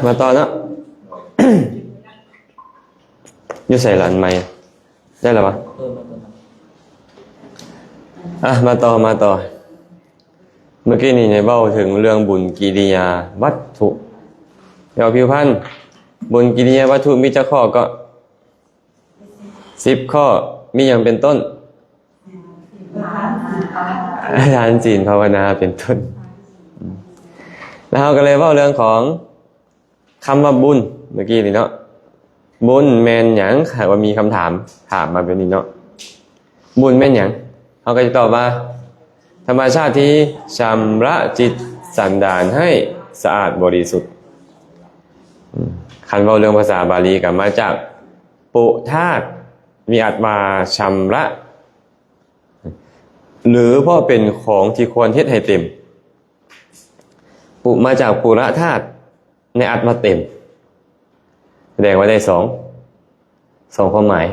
มาต่อเนาะ อยู่ใส่หลันไหมได้หรอวะมาต่อเมื่อกี้นี่ในเบ้าถึงเรื่องบุญกิริยาวัตถุเดี๋ยวพิวพันธ์บุญกิริยาวัตถุมีจะข้อก็10 ข้อมีอย่างเป็นต้นทานศีลภาวนาเป็นต้นแล้วเราก็เลยเบ้าเรื่องของคำว่าบุญเมื่อกี้นี่เนาะบุญแมนหยังหากว่ามีคำถามมาเป็นนี้เนาะบุญแมนหยังเขาก็จะตอบว่าธรรมชาติที่ชำระจิตสันดานให้สะอาดบริสุทธิ์คันเว้าเรื่องภาษาบาลีก็มาจากปุธาตุมีอัตมาชำระหรือเพราะเป็นของที่ควรเฮ็ดให้เต็มปุมาจากปุระธาตุในอัตมาเต็มแสดงว่าได้สองความหมาย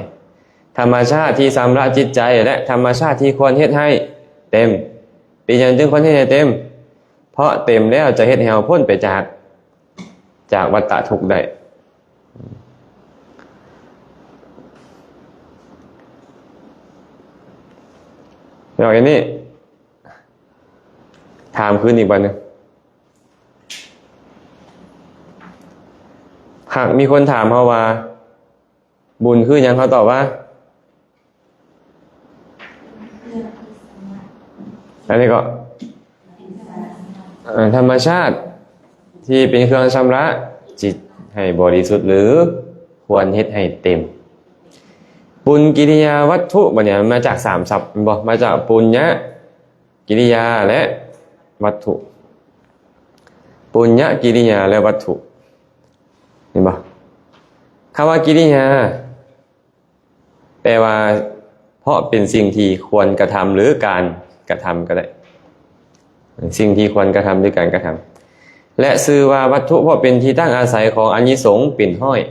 ธรรมชาติที่ชำระจิตใจและธรรมชาติที่ควรเฮ็ดให้เต็มเป็นอย่างจึงควรเฮ็ดให้เต็มเพราะเต็มแล้วจะเฮ็ดให้เราพ้นไปจากวัฏฏะทุกข์ได้อย่างนี้ถามคืนอีกวันนึงหากมีคนถามเขาว่าบุญคือหยังเขาตอบว่าอันนี้ก็ธรรมชาติที่เป็นเครื่องชำระจิตให้บริสุทธิ์หรือควรเฮ็ดให้เต็มปุญกิริยาวัตถุบัดเนี่ยมาจาก3ศัพท์บ่มาจากปุญญะกิริยาและวัตถุปุญญะกิริยาและวัตถุเห็นบ่คำว่ากิริยาแปลว่าเพราะเป็นสิ่งที่ควรกระทำหรือการกระทำก็ได้สิ่งที่ควรกระทำหรือการกระทำและชื่อว่าวัตถุเพราะเป็นที่ตั้งอาศัยของอานิสงส์เป็นห้อย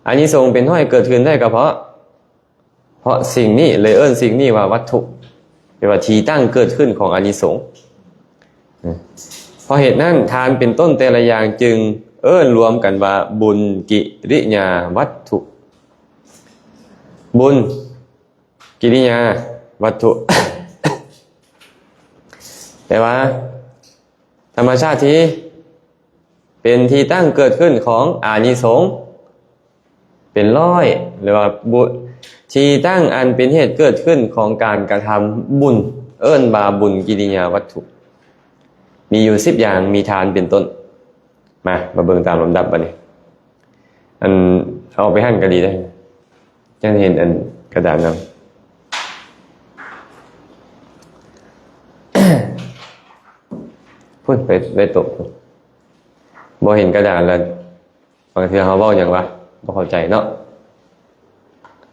อานิสงส์เป็นห้อยเกิดขึ้นได้ก็เพราะสิ่งนี้เลยสิ่งนี้ว่าวัตถุแปลว่าที่ตั้งเกิดขึ้นของอานิสงส์เพราะเหตุนั้นทานเป็นต้นแต่ละอย่างจึงรวมกันว่าบุญกิริยาวัตถุบุญกิริยาวัตถุ แต่ว่าธรรมชาติที่เป็นที่ตั้งเกิดขึ้นของอานิสงส์เป็นร้อยหรือว่าบุญที่ตั้งอันเป็นเหตุเกิดขึ้นของการกระทำบุญบาบุญกิริยาวัตถุมีอยู่10 อย่างมีทานเป็นต้นมาเบิ่งตามลำดับบัดนี้อันเอาไปหั่นก็ดีได้จะเห็นอันกระดาษนำพูดไปตกบ่เห็นกระดาษแล้วบางทีเขาเว้าหยังวะบ่เข้าใจเนาะ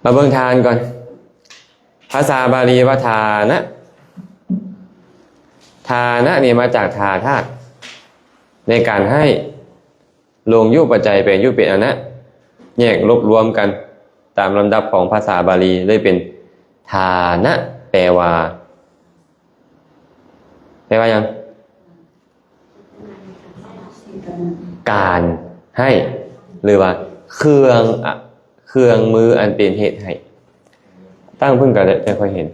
มาเบิ่งทานก่อนภาษาบาลีว่าทานะนี่มาจากทาธาตุในการให้ลงยุปัจจัยเป็นยุเป็นอะนะแยกลบรวมกันตามลำดับของภาษาบาลีเลยเป็นทานะแปลว่ายังการให้หรือว่าเครื่องมืออันเป็นเหตุให้ตั้งเพิ่งก็จะค่อยเห็น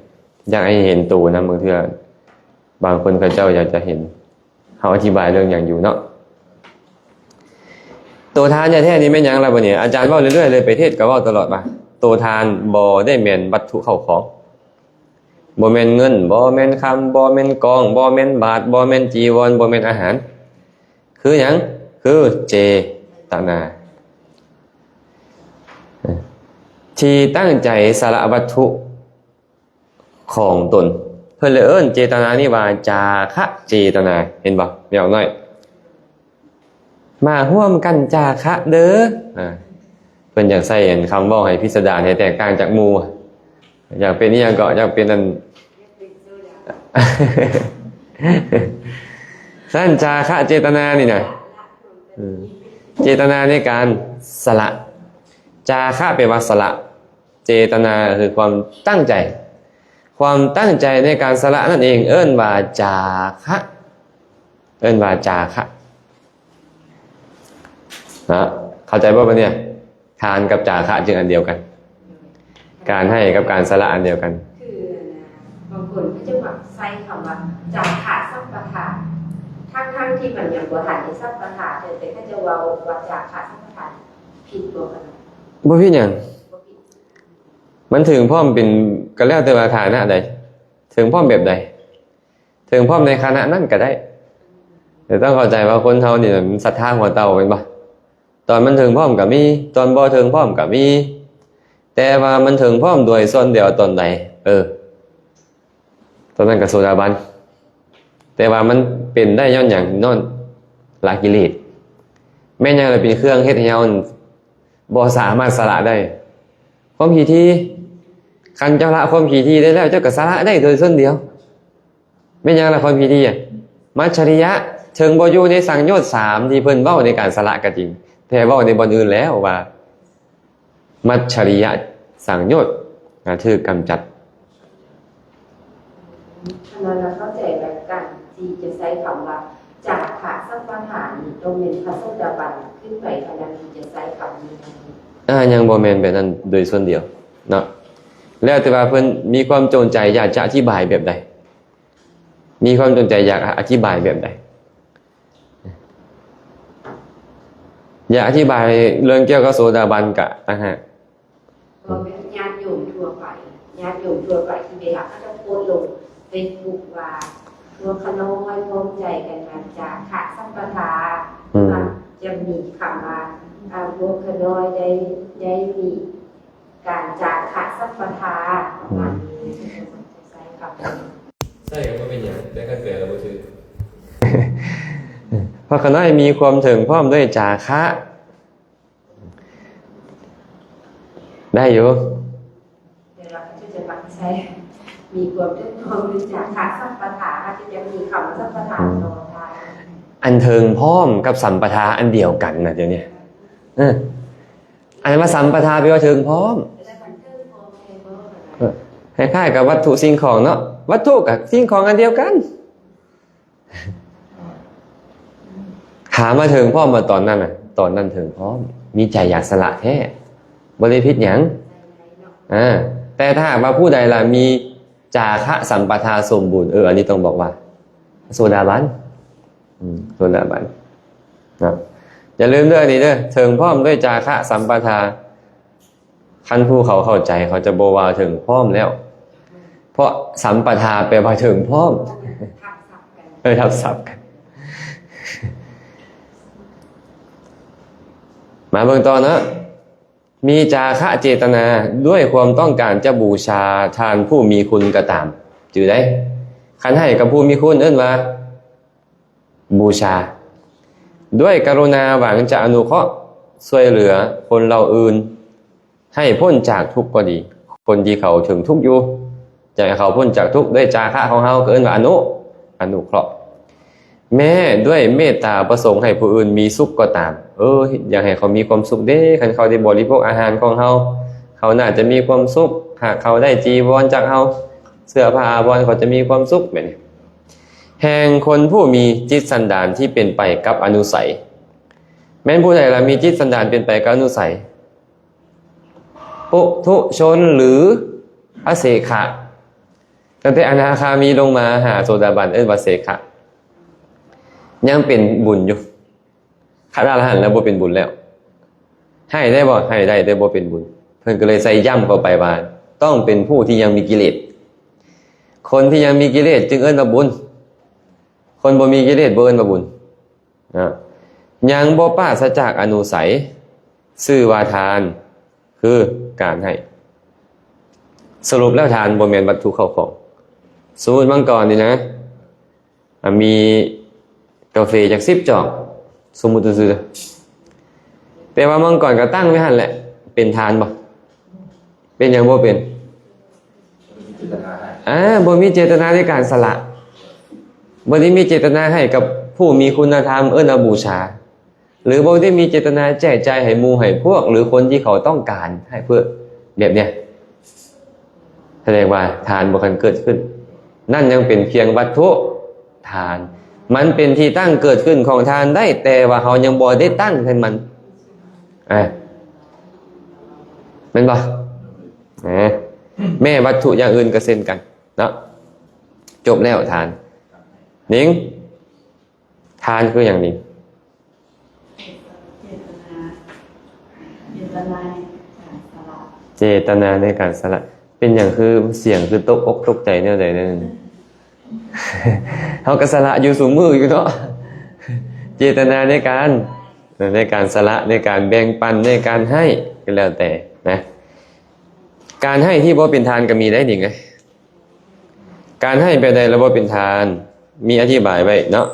อยากให้เห็นตูนะมือเถื่อบางคนเขาเจ้าอยากจะเห็นเขาอธิบายเรื่องอย่างอยู่เนาะตัวทานแท้ๆนี่แม่นหยังล่ะบัดนี้อาจารย์เว้าเรื่อยๆเลยไปเทศก็เว้าตลอดว่าตัวทานบ่ได้แม่นวัตถุเข้าของบ่แม่นเงินบ่แม่นคำบ่แม่นกองบ่แม่นบาทบ่แม่นจีวรบ่แม่นอาหารคือหยังคือเจตนาที่ตั้งใจสละวัตถุของตนเพิ่นเลยเจตนานี่ว่าจาคะเจตนาเห็นบ่เดี๋ยวหน่อยมาร่วมกันจาคะเด้อเพิ่นอยากใส่เห็นคำเว้าให้พิสดารให้แตกต่างจากหมู่อยากเป็นอีหยังก็อยากเป็นอัน สั้นจาคะเจตนานี่น่ะเจตนาในการสละจาคะแปลว่าสละเจตนาคือความตั้งใจในการสละนั่นเองว่าจาคะ เอิ้นว่าจาคะนะเข้าใจป่ะเนี่ยทานกับจาคะจึงอันเดียวกัน การให้กับการสละอันเดียวกันคือบางคนเขาจะแบบใส่คำว่าจาคะสัพพทาทั้งที่มันยังบ่ทันได้สัพพทาแต่เขาจะว่าจาคะสัพพทาผิดบ่กันบ่ผิดหยังมันถึงพร้อมเป็นก็แล้วแต่ว่าฐานะใดถึงพร้อมแบบใดถึงพร้อมในคณะนั้นก็ได้แต่ต้องเข้าใจว่าคนเฮานี่มันศรัทธาหัวเตาเป็นบ่ตอนมันถึงพร้อมก็มีตอนบ่ถึงพร้อมก็มีแต่ว่ามันถึงพร้อมโดยส่วนเดียวตอนใดตอนนั้นก็โสดาบันแต่ว่ามันเป็นได้ย้อนหยังนอนละกิเลสแม่นยังเลยเป็นเครื่องเฮ็ดให้เฮาบ่สามารถสละได้ความขี้ที่คันเจ้าละความขี้ที่ได้แล้วเจ้าก็สละได้โดยส่วนเดียวแม่นยังละความขี้ที่มัจฉริยะเชิงบ่อยู่ในสังโยชน์3ที่เพิ่นเว้าในการสละก็จริงแต่เว้าในบ่อนอื่นแล้วว่ามัจฉริยะสังโยชน์ถูกกำจัดฉะนั้นเราเข้าใจแบบกันที่จะใช้คำว่าจาคะสัพพทานี่ต้องเป็นพระโสดาบันขึ้นไปขนาดที่จะใช้คำนี้ยังบ่แม่นแบบนั้นโดยส่วนเดียวเนาะแล้วแต่ว่าเพิ่นมีความจงใจอยากจะอธิบายแบบใดมีความจงใจอยากอธิบายแบบใดอยากอธิบายเรื่องเกี่ยวกับโสดาบันกะต่างหากก็เป็นญาติโยมทั่วไปที่เวลาเขาจะโพสต์ลงFacebook ว่าตัวขน้อยพร้อมใจกันมาจากขะสัมปทาจะมีคำว่าตัวขน้อยได้มีการจากขะสัมปทาประมาณนี้ใช่ครับใช่ก็เป็นอย่างแต่ก็เกิดแล้วบ่ถือเพราะขน้อยมีความถึงพร้อมด้วยจาคะได้อยู่เดี๋ยวเราจะปักใช้มีความถึงพร้อมด้วยจาคะสัมปทาที่จะมีคำสัมปทาต่อท้ายอันเทิงพร้อมกับสัมปทาอันเดียวกันนะเดี๋ยวนี้อันมาสัมปทาแปลว่าเทิงพร้อมคล้ายๆกับวัตถุสิ่งของเนาะวัตถุกับสิ่งของอันเดียวกันหามาเทิงพร้อมมาตอนนั้นน่ะตอนนั้นเทิงพร้อมมีใจอยากสละแท้บ่ได้ผิดหยังแต่ถ้าหากว่าผู้ใดล่ะมีจาคะสัมปทาสมบูรณ์อันนี้ต้องบอกว่าโสดาบันโสดาบันนะอย่าลืมเรื่องนี้เด้อเทิงพร้อมด้วยจาคะสัมปทาคันผู้เขาเข้าใจเขาจะบ่ว่าถึงพร้อมแล้วเพราะสัมปทาแปลว่าถึงพร้อมทับศัพท์กันมาเบิ่งต่อนะมีจาคะเจตนาด้วยความต้องการจะบูชาทานผู้มีคุณก็ตามจื่อได้คันให้กับผู้มีคุณเอิ้นว่าบูชาด้วยกรุณาหวังจะอนุเคราะห์ช่วยเหลือคนเราอื่นให้พ้นจากทุกข์ก็ดีคนที่เขาถึงทุกข์อยู่จะให้เขาพ้นจากทุกข์ด้วยจาคะของเฮาก็เอิ้นว่าอนุเคราะห์แม้ด้วยเมตตาประสงค์ให้ผู้อื่นมีสุขก็ตามอยากให้เขามีความสุขเด้คันเขาได้บริโภคอาหารของเฮาเขาน่าจะมีความสุขหากเขาได้จีวรจากเฮาเสื้อผ้าอาภรณ์เขาจะมีความสุขแบบนี้แห่งคนผู้มีจิตสันดานที่เป็นไปกับอนุสัยแม้นผู้ใดล่ะมีจิตสันดานเป็นไปกับอนุสัยปุถุชนหรืออเสขะตั้งแต่อนาคามีลงมาหาโสดาบันเอิ้นว่าเสขะยังเป็นบุญอยู่พระอรหันต์แล้วบ่เป็นบุญแล้วให้ได้บ่ให้ได้แต่บ่เป็นบุญเพิ่นก็เลยใส่ย่ำเข้าไปว่าต้องเป็นผู้ที่ยังมีกิเลสคนที่ยังมีกิเลสจึงเอิ้นว่าบุญคนบ่มีกิเลสบ่เอิ้นว่าบุญยังบ่ปราศจากอนุสัยชื่อว่าทานคือการให้สรุปแล้วทานบ่แม่นวัตถุเข้าของสมมุติเมื่อก่อนนี่นะมีกาแฟจาก10จอกสมมุติซื่อๆแต่ว่าเมื่อก่อนก็ตั้งไว้หั่นแหละเป็นทานบ่เป็นหยังบ่เป็นบ่มีเจตนาในการสละบ่ได้มีเจตนาให้กับผู้มีคุณธรรมเอิ้นว่าบูชาหรือบ่ได้มีเจตนาแจกจ่ายให้หมู่ให้พวกหรือคนที่เขาต้องการให้เพื่อแบบเนี้ยแสดงว่าทานบ่คันเกิดขึ้นนั่นยังเป็นเพียงวัตถุทาน มันเป็นที่ตั้งเกิดขึ้นของทานได้แต่ว่าเขายังบ่ได้ตั้งให้มันเป็นบ่แม่วัตถุอย่างอื่นก็เช่นกันเนาะจบแล้วทานนิ้งทานคืออย่างนี้ เจตนาในการสละเป็นอย่างคือเสียงคือตกอกตกใจเนี่ยเลยนั่นเขาก็สละอยู่สูงมืออยู่เนาะเจตนาในการสละในการแบ่งปันในการให้ก็แล้วแต่นะการให้ที่บ่เป็นทานก็มีได้หนิไงการให้ไปใดแล้วบ่เป็นทานมีอธิบายไว้เนาะ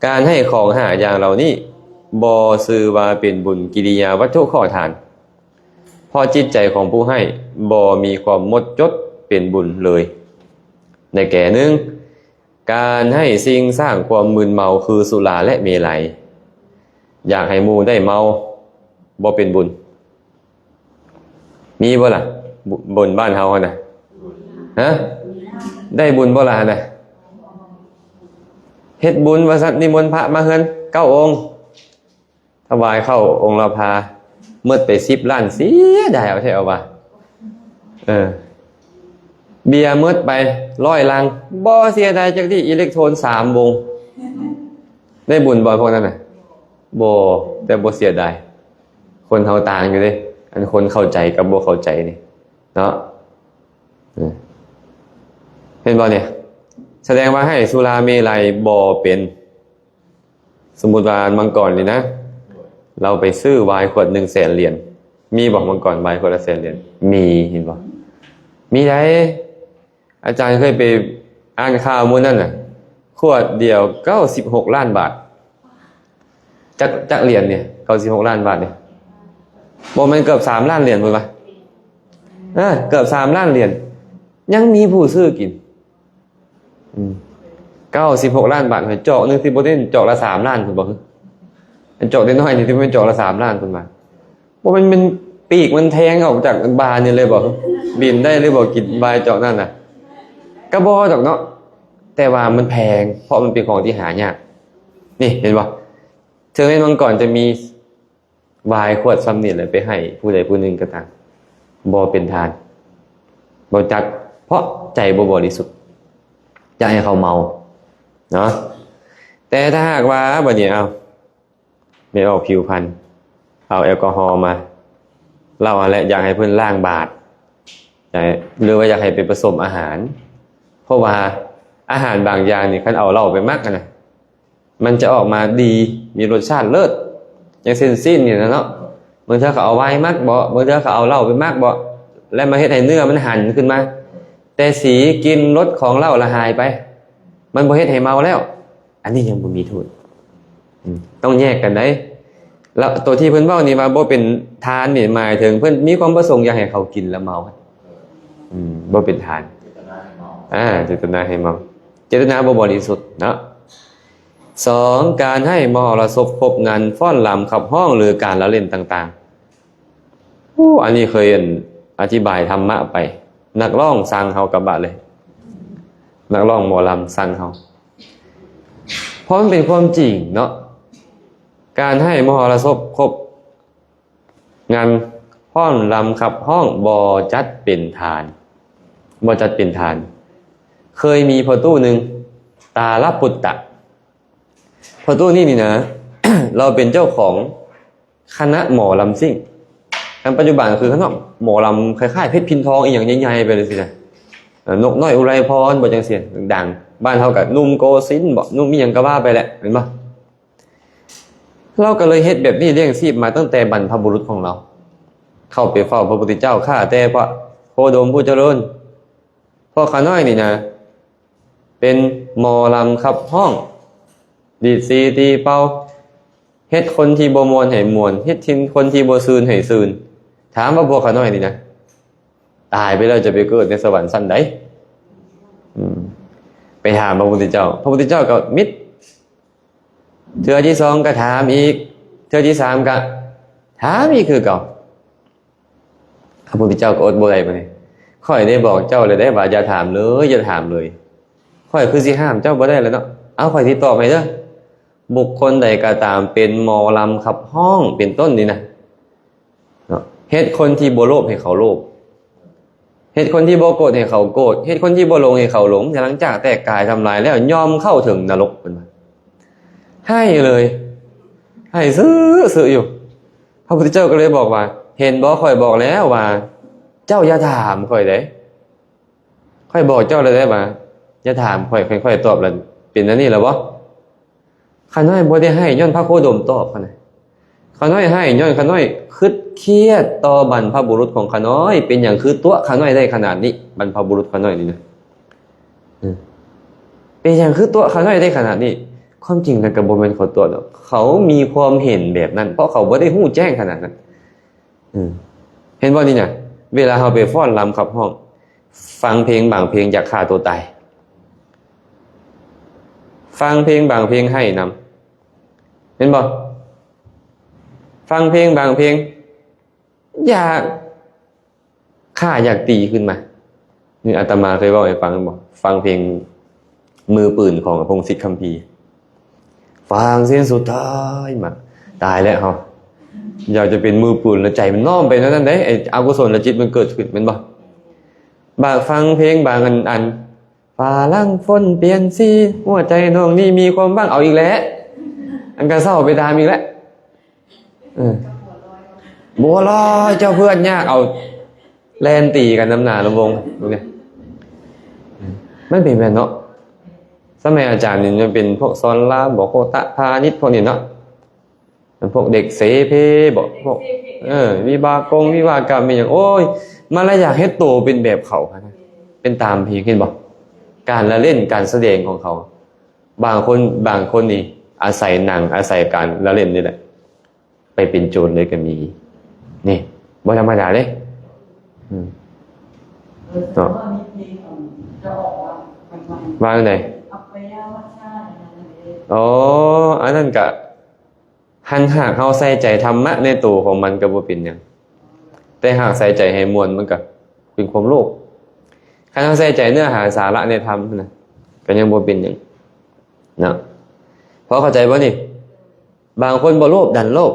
การให้ของ5อย่างเหล่านี้บ่ชื่อว่าเป็นบุญกิริยาวัตถุข้อทานพอจิตใจของผู้ให้บ่มีความหมดจดเป็นบุญเลยในแก่หนึ่งการให้สิ่งสร้างความมึนเมาคือสุราและเมลัยอยากให้หมู่ได้เมาบ่เป็นบุญมีบ่ล่ะบุญบ้านเฮาน่ะฮะได้บุญบ่ล่ะน่ะเฮ็ดบุญว่าซั่นนิมนต์พระมาเฮือน9องค์ถวายเข้าองค์ละพาเมื่อไป10 ล้านเสียดายเอาใช่เอาว่าเบียร์เมื่อไป100 ลังบ่เสียดายจักที่อิเล็กโทรน3 วงได้บุญบ่พวกนั้นน่ะบ่แต่บ่เสียดายคนเฮาต่างอยู่เด้อันคนเข้าใจกับบ่เข้าใจนี่เนาะเห็นบ่เนี่ยแสดงว่าให้สุราเมลัยบ่เป็นสมมุติว่ามังกรนี่นะเราไปซื้อไวน์ขวด100,000 เหรียญมีบอกมังกรไวน์ขวดละ100,000 เหรียญมีเห็นบ่มีได้อาจารย์เคยไปอ่านข่าวมื้อนั้นน่ะขวดเดียว96 ล้านบาทจักเหรียญเนี่ย96 ล้านบาทเนี่ยบ่แม่นเกือบ3 ล้านเหรียญพุ่นว่ะเกือบ3 ล้านเหรียญยังมีผู้ซื้อกิน96 ล้านบาทเจาะนึงที่บ่ได้เจาะละ3 ล้านพุ่นบ่เจาะน้อยๆนี่ที่มันเจาะละ3 ล้านพุ่นมาบ่มันเป็นปีกมันแทงออกจากบานี่เลยบ่บินได้หรือบ่กินบายเจาะนั่นน่ะก็บ่ดอกเนาะแต่ว่ามันแพงเพราะมันเป็นของที่หายากนี่เห็นบ่เธอเห็นมังก่อนจะมีวายขวดซ้ำนี่เลยไปให้ผู้ใดผู้หนึ่งก็ตามบ่เป็นทานบ่จัดเพราะใจบ่บริสุทธิ์อยากให้เขาเมาเนาะแต่ถ้าหากว่าบัดนี้เอาไม่ออกผิวพรรณเอาแอลกอฮอล์มาเราอะไรอยากให้เพิ่นล้างบาตรหรือว่าอยากให้ไปผสมอาหารเพราะว่าอาหารบางอย่างนี่คันเอาเหล้าไปมากนะมันจะออกมาดีมีรสชาติเลิศอย่างเส้นสิ้นนี่นะเนาะบางเทื่อเขาเอาไว้มากบ่บางเทื่อเขาเอาเหล้าไปมากบ่แล้วมาเฮ็ดให้เนื้อมันหั่นขึ้นมาแต่สีกินรสของเหล้าละหายไปมันบ่เฮ็ดให้เมาแล้วอันนี้ยังบ่มีโทษต้องแยกกันได้แล้วตัวที่เพิ่นเว้านี่ว่าบ่เป็นทานนี่หมายถึงเพิ่นมีความประสงค์อยากให้เขากินแล้วเมาบ่เป็นทานเจตนาให้เมาเจตนาบ่บริสุทธิ์เนาะ2การให้มหรสพครบงานฟ้อนรำขับห้องหรือการละเล่นต่างๆอันนี้เคยอธิบายธรรมะไปนักร้องสั่งเฮากลับบ้านเลยนักร้องหมอลำสั่งเฮาเพราะมันเป็นความจริงเนาะการให้มหรสพครบงานฟ้อนรำขับห้องบ่จัดเป็นทานบ่จัดเป็นทานเคยมีพอตู้นึงตาลปุตตะพอตู้นี่นะ เราเป็นเจ้าของคณะหมอลำซิ่งอันปัจจุบันคือคณะหมอลำคล้ายๆเพชรพินทองอีกอย่างใหญ่ๆไปเลยสินะนกน้อยอุไรพรบ่จังเสียดังบ้านเฮากับนุ่มโกสินบ่นุ่มมีหยังก็ว่าไปแหละเห็นบ่เราก็เลยเฮ็ดแบบนี้เลี้ยงชีพมาตั้งแต่บรรพบุรุษของเราเข้าไปเฝ้าพระพุทธเจ้าข้าแต่พระโคดมผู้เจริญพ่อขาน้อยนี่นะเป็นหมอลำขับห้องดีดซีตีเป่าเฮ็ดคนที่บ่มวนให้มวนเฮ็ดคนที่บ่ซืนให้ซืนถามว่าพวกขาน้อยนี่นะตายไปแล้วจะไปเกิดในสวรรค์ชั้นใดไปถามพระพุทธเจ้าพระพุทธเจ้าก็มิดเทื่อที่2ก็ถามอีกเทื่อที่3ก็ถามอีกคือเก่าพระพุทธเจ้าก็อดบ่ได้บัดนี้ค่อยได้บอกเจ้าเลยได้ว่าอย่าถามเลยอย่าถามเลยค่อยคือสิห้ามเจ้าบ่ได้แล้วเนาะ เอาข่อยที่ตอบให้เด้อบุคคลใดก็ตามเป็นหมอลำขับห้องเป็นต้นนี่นะเนาะเฮ็ดคนที่บ่โลภให้เขาโลภเฮ็ดคนที่บ่โกรธให้เขาโกรธเฮ็ดคนที่บ่หลงให้เขาหลงหลังจากแตกกายทำลายแล้วยอมเข้าถึงนรกเพิ่นว่าให้เลยให้ซื้ออยู่พระพุทธเจ้าก็เลยบอกว่าเห็นบ่ข่อยบอกแล้วว่าเจ้าอย่าถามข่อยเด้ข่อยบอกเจ้าเลยได้ว่าอย่าถามข่อยตอบแล้วเป็นอันนี้แล้วบ่ข้าน้อยบ่ได้ให้ย้อนพระโคดมตอบคั่นน่ะข้าน้อยให้ย้อนข้าน้อยคิดเครียดต่อบรรพบุรุษของข้าน้อยเป็นหยังคือตัวข้าน้อยได้ขนาดนี้บรรพบุรุษข้าน้อยนี่นะเป็นหยังคือตัวข้าน้อยได้ขนาดนี้ความจริงแล้วก็บ่แม่นเขาตัวดอกเขามีความเห็นแบบนั้นเพราะเขาบ่ได้ฮู้แจ้งขนาดนั้นเห็นบ่นี่น่ะเวลาเฮาไปฟ้อนรำขับห้องฟังเพลงบางเพลงอยากฆ่าตัวตายฟังเพลงบางเพลงให้นำเห็นบ่ฟังเพลงบางเพลงอยากฆ่าอยากตีขึ้นมานี่อาตมาเคยเว้าให้ฟังบ่ฟังเพลงมือปืนของพงศิษฐ์คัมภีร์ฟังเส้นสุดท้ายมาตายแล้วเฮาอยากจะเป็นมือปืนแล้วใจมันน้อมไปนั่นเด้ไอ้อกุศลจิตมันเกิดขึ้นแม่นบ่บางฟังเพลงบางอันฟ้าลั่งฝนเปลี่ยนสีหัวใจน้องนี่มีความบ้างเอาอีกแล้วอันก็เศร้าไปตามอีกแล้วบัวลอยเจ้าเพื่อนยากเอาแลนตีกันน้ำหนาลำวงดูไงมันเป็นแบบเนาะสมัยอาจารย์นี่มันเป็นพวกซอนลาบอกโคตะพาณิชย์พวกนี้เนาะมันพวกเด็กเสเพบอกพวกวิบากงวิบากรรมมีอย่างโอ้ยมาละอยากให้โตเป็นแบบเขาเป็นตามเพลงเห็นบอกการละเล่นการแสดงของเขาบางคนนี่อาศัยหนังอาศัยการละเล่นนี่แหละไปเป็นโจรเลยก็มีนี่บ่ธรรมดาเด้เนาะว่าไงอ๋ออันนั้นก็หันหากเฮาใส่ใจธรรมะในตัวของมันก็บ่เป็นหยังแต่หากใส่ใจให้มวลมันก็เป็นความโลภคันเฮาใส่ใจเนื้อหาสาระในธรรมนะก็ยังบ่เป็นหยังเนาะพอเข้าใจบ่นี่บางคนบ่โลภดันโลภ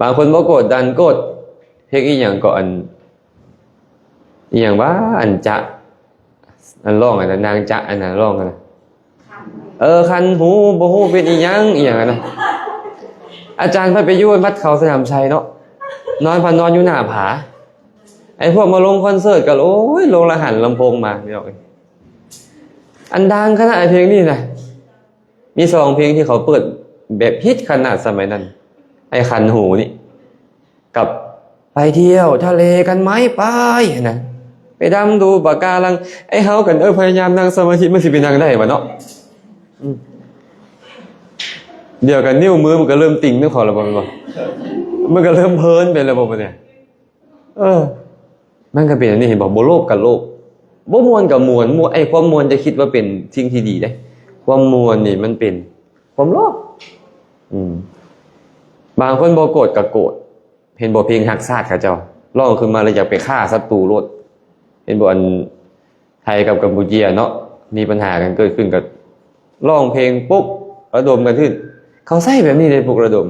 บางคนบ่โกรธดันโกรธเฮ็ดอีหยังก็อันอีหยังว่าอันจะอันร้องอันนั้นนางจะอันนั้นร้องอันนั้นคันหูบ่ฮู้เป็นอีหยังอีหยังนะอาจารย์เพิ่นไปอยู่วัดเขาสนามชัยเนาะนอนอยู่หน้าผาไอ้พวกมาลงคอนเสิร์ตก็โอ้ยลงละหันลำโพงมาพี่น้องอันดังขนาดเพลงนี้นะมี2เพลงที่เขาเปิดแบบฮิตขนาดสมัยนั้นไอ้คันหูนี่กับไปเที่ยวทะเลกันไหมไปนะไปดำดูปะการังไอ้เฮากันพยายามนั่งสมาธิมันสิเป็นนั่งได้บ่เนาะเดี๋ยวกันนิ้วมือมันก็เริ่มติ่งนึกขอแล้วบ่มันก็เริ่มเพ้นไปแล้วบ่เนี่ยมันก็เป็นอันนี้เห็นบอกบ่โลภกับโลภบ่มวลกับมวลไอ้ความมวลจะคิดว่าเป็นสิ่งที่ดีได้ความมวลนี่มันเป็นความโลภบางคนบ่โกรธกับโกรธเห็นบ่เพลงฮักชาติเขาเจ้าร้องขึ้นมาแล้วอยากไปฆ่าศัตรูโลดเห็นบ่อันไทยกับกัมพูชาเนาะมีปัญหากันเกิดขึ้นกับร้องเพลงปุ๊บระดมกันขึ้นเขาใส่แบบนี้เลยพวกระดม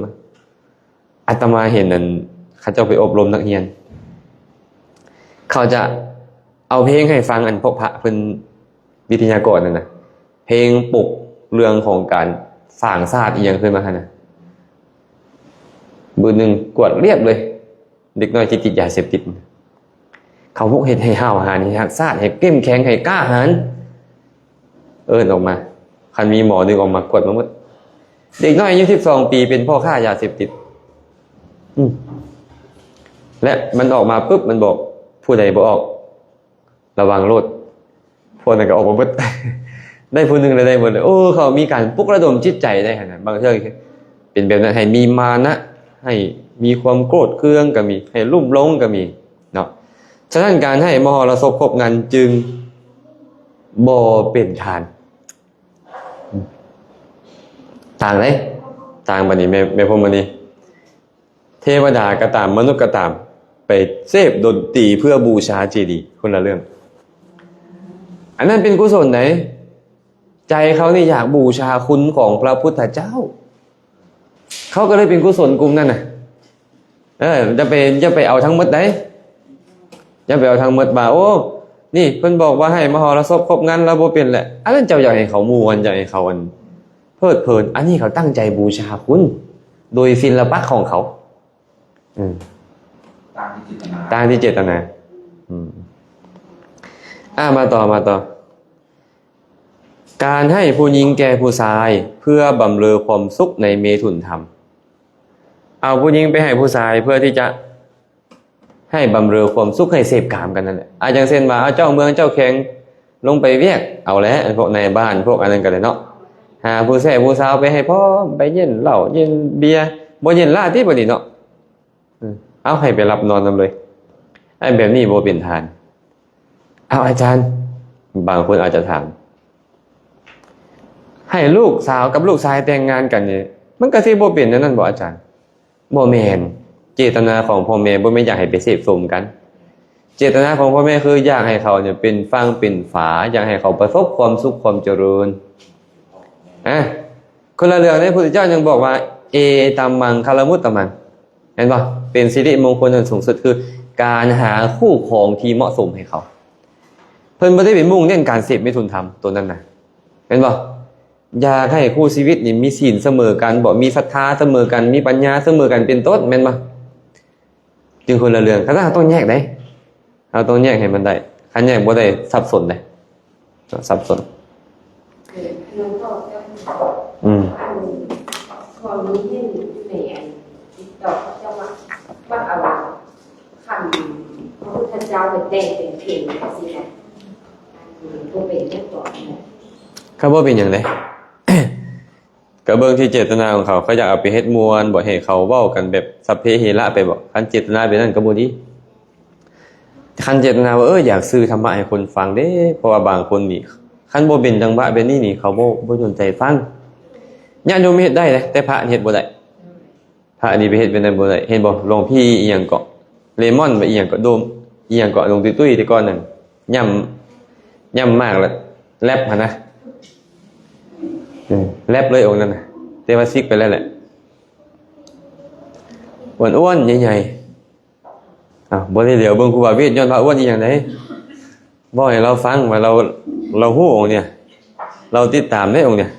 อาตมาเห็นนั่นเขาเจ้าไปอบรมนักเรียนเขาจะเอาเพลงให้ฟังอันพวกพระเพิ่นวิทยากรนั่นน่ะเพลงปลุกเรื่องของการสร้างชาติอีหยังขึ้นมาหั่นน่ะมือนึงกวดเรียบเลยเด็กน้อยที่ติดยาเสพติดเขาพวกเฮ็ดให้ห้าวหาญให้ฮักชาติให้เข้มแข็งให้กล้าหาญออกมาคันมีหมอนึงออกมากวดมาหมดเด็กน้อยอายุ12ปีเป็นพ่อค้ายาเสพติดและมันออกมาปุ๊บมันบอกผู้ใดบ่ออกระวังโลดพวกนั้นก็ออกมาหมดได้ผู้นึงได้หมดเลยเขามีการปลุกระดมจิตใจได้ขนาดบางเรื่องเป็นแบบนั้นให้มีมานะให้มีความโกรธเคืองก็มีให้ลุ่มหลงก็มีเนาะฉะนั้นการให้มหรสพครบงานจึงบ่เป็นทานต่างเลยต่างบัดนี้แม่พรหมนี่เทวดาก็ตามมนุษย์ก็ตามไปเสพดนตรีเพื่อบูชาเจดีย์คนละเรื่องอันนั้นเป็นกุศลไหน ใจเขานี่อยากบูชาคุณของพระพุทธเจ้าเขาก็เลยเป็นกุศลกลุ่มนั่นน่ะจะไปเอาทั้งหมดได้จะไปเอาทั้งหมดบ่าโอ้นี่เพิ่นบอกว่าให้มหรสพครบงานแล้วบ่เป็นแหละอันนั้นเจ้าอยากให้เขาม่วนอยากให้เขาเพลิดเพลินอันนี้เขาตั้งใจบูชาคุณโดยศิลปะของเขาตามที่เจตนามาต่อการให้ผู้หญิงแก่ผู้ชายเพื่อบำเรอความสุขในเมถุนธรรมเอาผู้หญิงไปให้ผู้ชายเพื่อที่จะให้บำเรอความสุขให้เสพกามกันนั่นแหละอย่างเช่นว่าเอาเจ้าเมืองเจ้าแข็งลงไปเวียกเอาแล้วพวกในบ้านพวกอันนั้นกันเลยเนาะหาผู้แส่ผู้สาวไปให้พ่อไปเย็นเหล้าเย็นเบียร์บ่เย็นล่าที่บ่นี่เนาะเอาให้ไปรับนอนนำเลยไอ้แบบนี้บ่เป็นทานเอาอาจารย์บางคนอาจจะถามให้ลูกสาวกับลูกชายแต่งงานกันเนี่ยมันก็สิบ่เป็นนั่นบ่อาจารย์บ่แม่นเจตนาของพ่อแม่บ่แม่นอยากให้ไปเสพสมกันเจตนาของพ่อแม่คืออยากให้เขาเนี่ยเป็นฟังเป็นฝาอยากให้เขาประสบความสุขความเจริญคนละเรื่องเนี่ยพระพุทธเจ้ายังบอกว่าเอตัมมังคารมุตตมังเห็นป่ะเป็นสิริมงคลอันสูงสุดคือการหาคู่ครองที่เหมาะสมให้เขาเพิ่นบ่ได้ไปมุ่งเน้นการเสพเมถุนธรรมตัวนั้นน่ะเห็นป่ะอยากให้คู่ชีวิตนี่มีศีลเสมอกันบ่มีศรัทธาเสมอกันมีปัญญาเสมอกันเป็นต้นแม่นป่ะจึงคนละเรื่องก็ต้องแยกได้เราต้องแยกให้มันได้คันแยกบ่ได้สับสนได้สับสนพอมีเห็นแม่ติดต่อเจ้าว่าเอาคำพระพุทธเจ้าเป็นแต่งเป็นเพลงสินะก็เป็นแค่ก่อนนะเขาบ่เป็นอย่างไรก็เบิ่งที่เจตนาของเขาอยากเอาไปเฮ็ดมวลบ่ให้เขาเว้ากันแบบสัพเพเหระไปบ่คันเจตนาเป็นนั่นก็บ่ดีคันเจตนาว่าอยากสื่อธรรมะให้คนฟังเด้เพราะว่าบางคนนี่คันบ่เป็นจังหวะแบบนี้นี่เขาบ่สนใจฟังญาติโยมเฮ็ดได้เลยแต่พระเฮ็ดบ่ได้พระนี่ไปเฮ็ดเป็นได้บ่ได้เห็นบ่หลวงพี่อีหยังเกาะเลมอนไปอีหยังเกาะโดมอีหยังเกาะหลวงตุ้ยๆแต่ก่อนนั่นย่ำมากแล้วแรปหั่นนะแรปเลยองค์นั้นน่ะแต่ว่าซิกไปแล้วแหละอ้วนๆใหญ่ๆบ่ได้เหลียวเบิ่งครูบาเวทย้อนว่าอ้วนอีหยังไดบ่ให้เราฟังว่าเราฮู้องค์เนี่ยเราติดตามได้องค์เนี่ย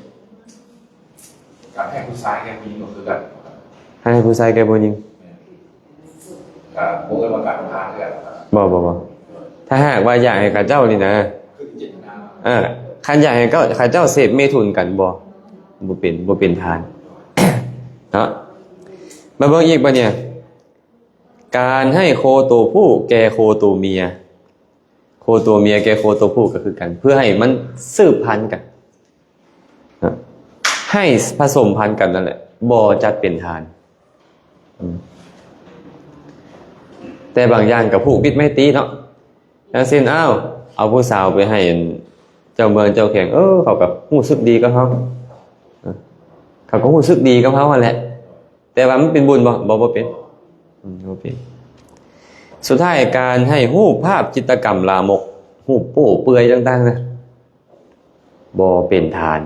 การให้ผู้ชายแก่ผู้หญิงก็คือกันให้ผู้ชายแก่ผู้หญิงพวกเราการทานกันบ่ถ้าหากว่าอยากให้ข้าเจ้านี่นะคือเจตนาคันอยากให้ข้าเจ้าเสพเมถุนกันบ่เป็นทานเนาะมาเบิ่งอีกบ่เนี่ยการให้โคตัวผู้แก่โคตัวเมียโคตัวเมียแก่โคตัวผู้ก็คือกันเพื่อให้มันสืบพันธุ์กันให้ผสมพันธุ์กันนั่นแหละบ่จัดเป็นทานแต่บางอย่างกับผูกมิตรไมตรีเนาะอย่างเช่นเอาผู้สาวไปให้เจ้าเมืองเจ้าแข่งเขาก็รู้สึกดีกับเขาก็รู้สึกดีกับเขาแหละแต่ว่ามันเป็นบุญบ่เป็นบ่เป็นสุดท้ายการให้รูปภาพจิตรกรรมลามกรูปโป้เปื่อยต่างๆนะบ่เป็นทาน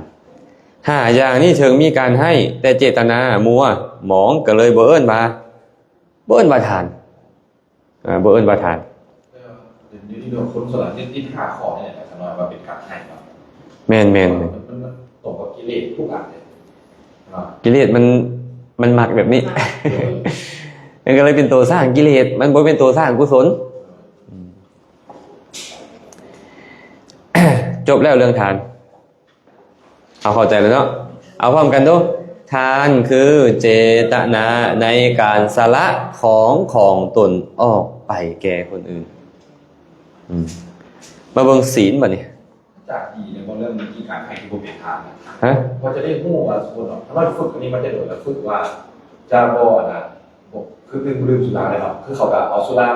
5อย่างนี้เชิงมีการให้แต่เจตนามัวหมองก็เลยบ่เอิ้นว่าทานบ่เอิ้นว่าทานอยู่ที่คนส่วนใหญ่ที่หาข้อเนี่ยสำหรับว่าเป็นการให้เนาะแม่นมันตรงกับกิเลสทุกอันเลยกิเลสมันมักแบบนี้มันก็เลยเป็นตัวสร้างกิเลสมันบ่เป็นตัวสร้างกุศลจบแล้วเรื่องทานเอาเข้าใจแล้วเนาะเอาพร้อมกันดูทานคือเจตนาในการสละของตนออกไปแก่คนอื่นมาเบิ่งศีลบ่นี่จากดีเนี่ยเรื่องวิธีการให้ที่บ่เป็นทานพอจะได้ฮู้ว่าสมมุติเนาะถ้าว่าฝึกอันนี้มันจะโดดแล้วฝึกว่าจะบ่นะคือลืมสุราเลยครับคือเขาก็เอาสุรา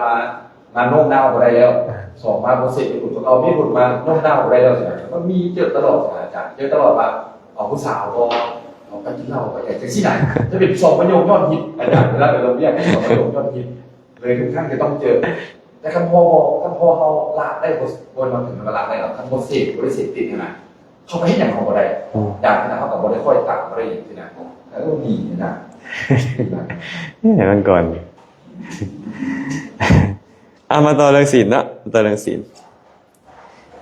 มาโน้มน้าวบ่ได้แล้ว2มาบ่เสร็จไปคุณเอามีดมาโน้มน้าวบ่ได้แล้วสิมันมีเจอตลอดอาจารย์เจอตลอดว่าเอาผู้สาวก็เอาไปกินเหล้าไปแท็กซี่ไหนจะเป็น2ประโยคยอดฮิตอาจารย์เวลาเราเรียกให้2ประโยคยอดฮิตเลยทุกครั้งจะต้องเจอแต่คำพอเขาลากได้บนมาถึงเวลาได้หรอคำพอเสพบริเสพติดใช่ไหม เขาไปเฮ็ดหยังเขาบ่ได้อย่างนั้นเขาก็บ่ได้ค่อยตามบ่ได้อย่างที่นั่นแล้วก็มีนะ เนี่ยมันก่อน เอามาต่อเรื่องศีลเนาะต่อเรื่องศีล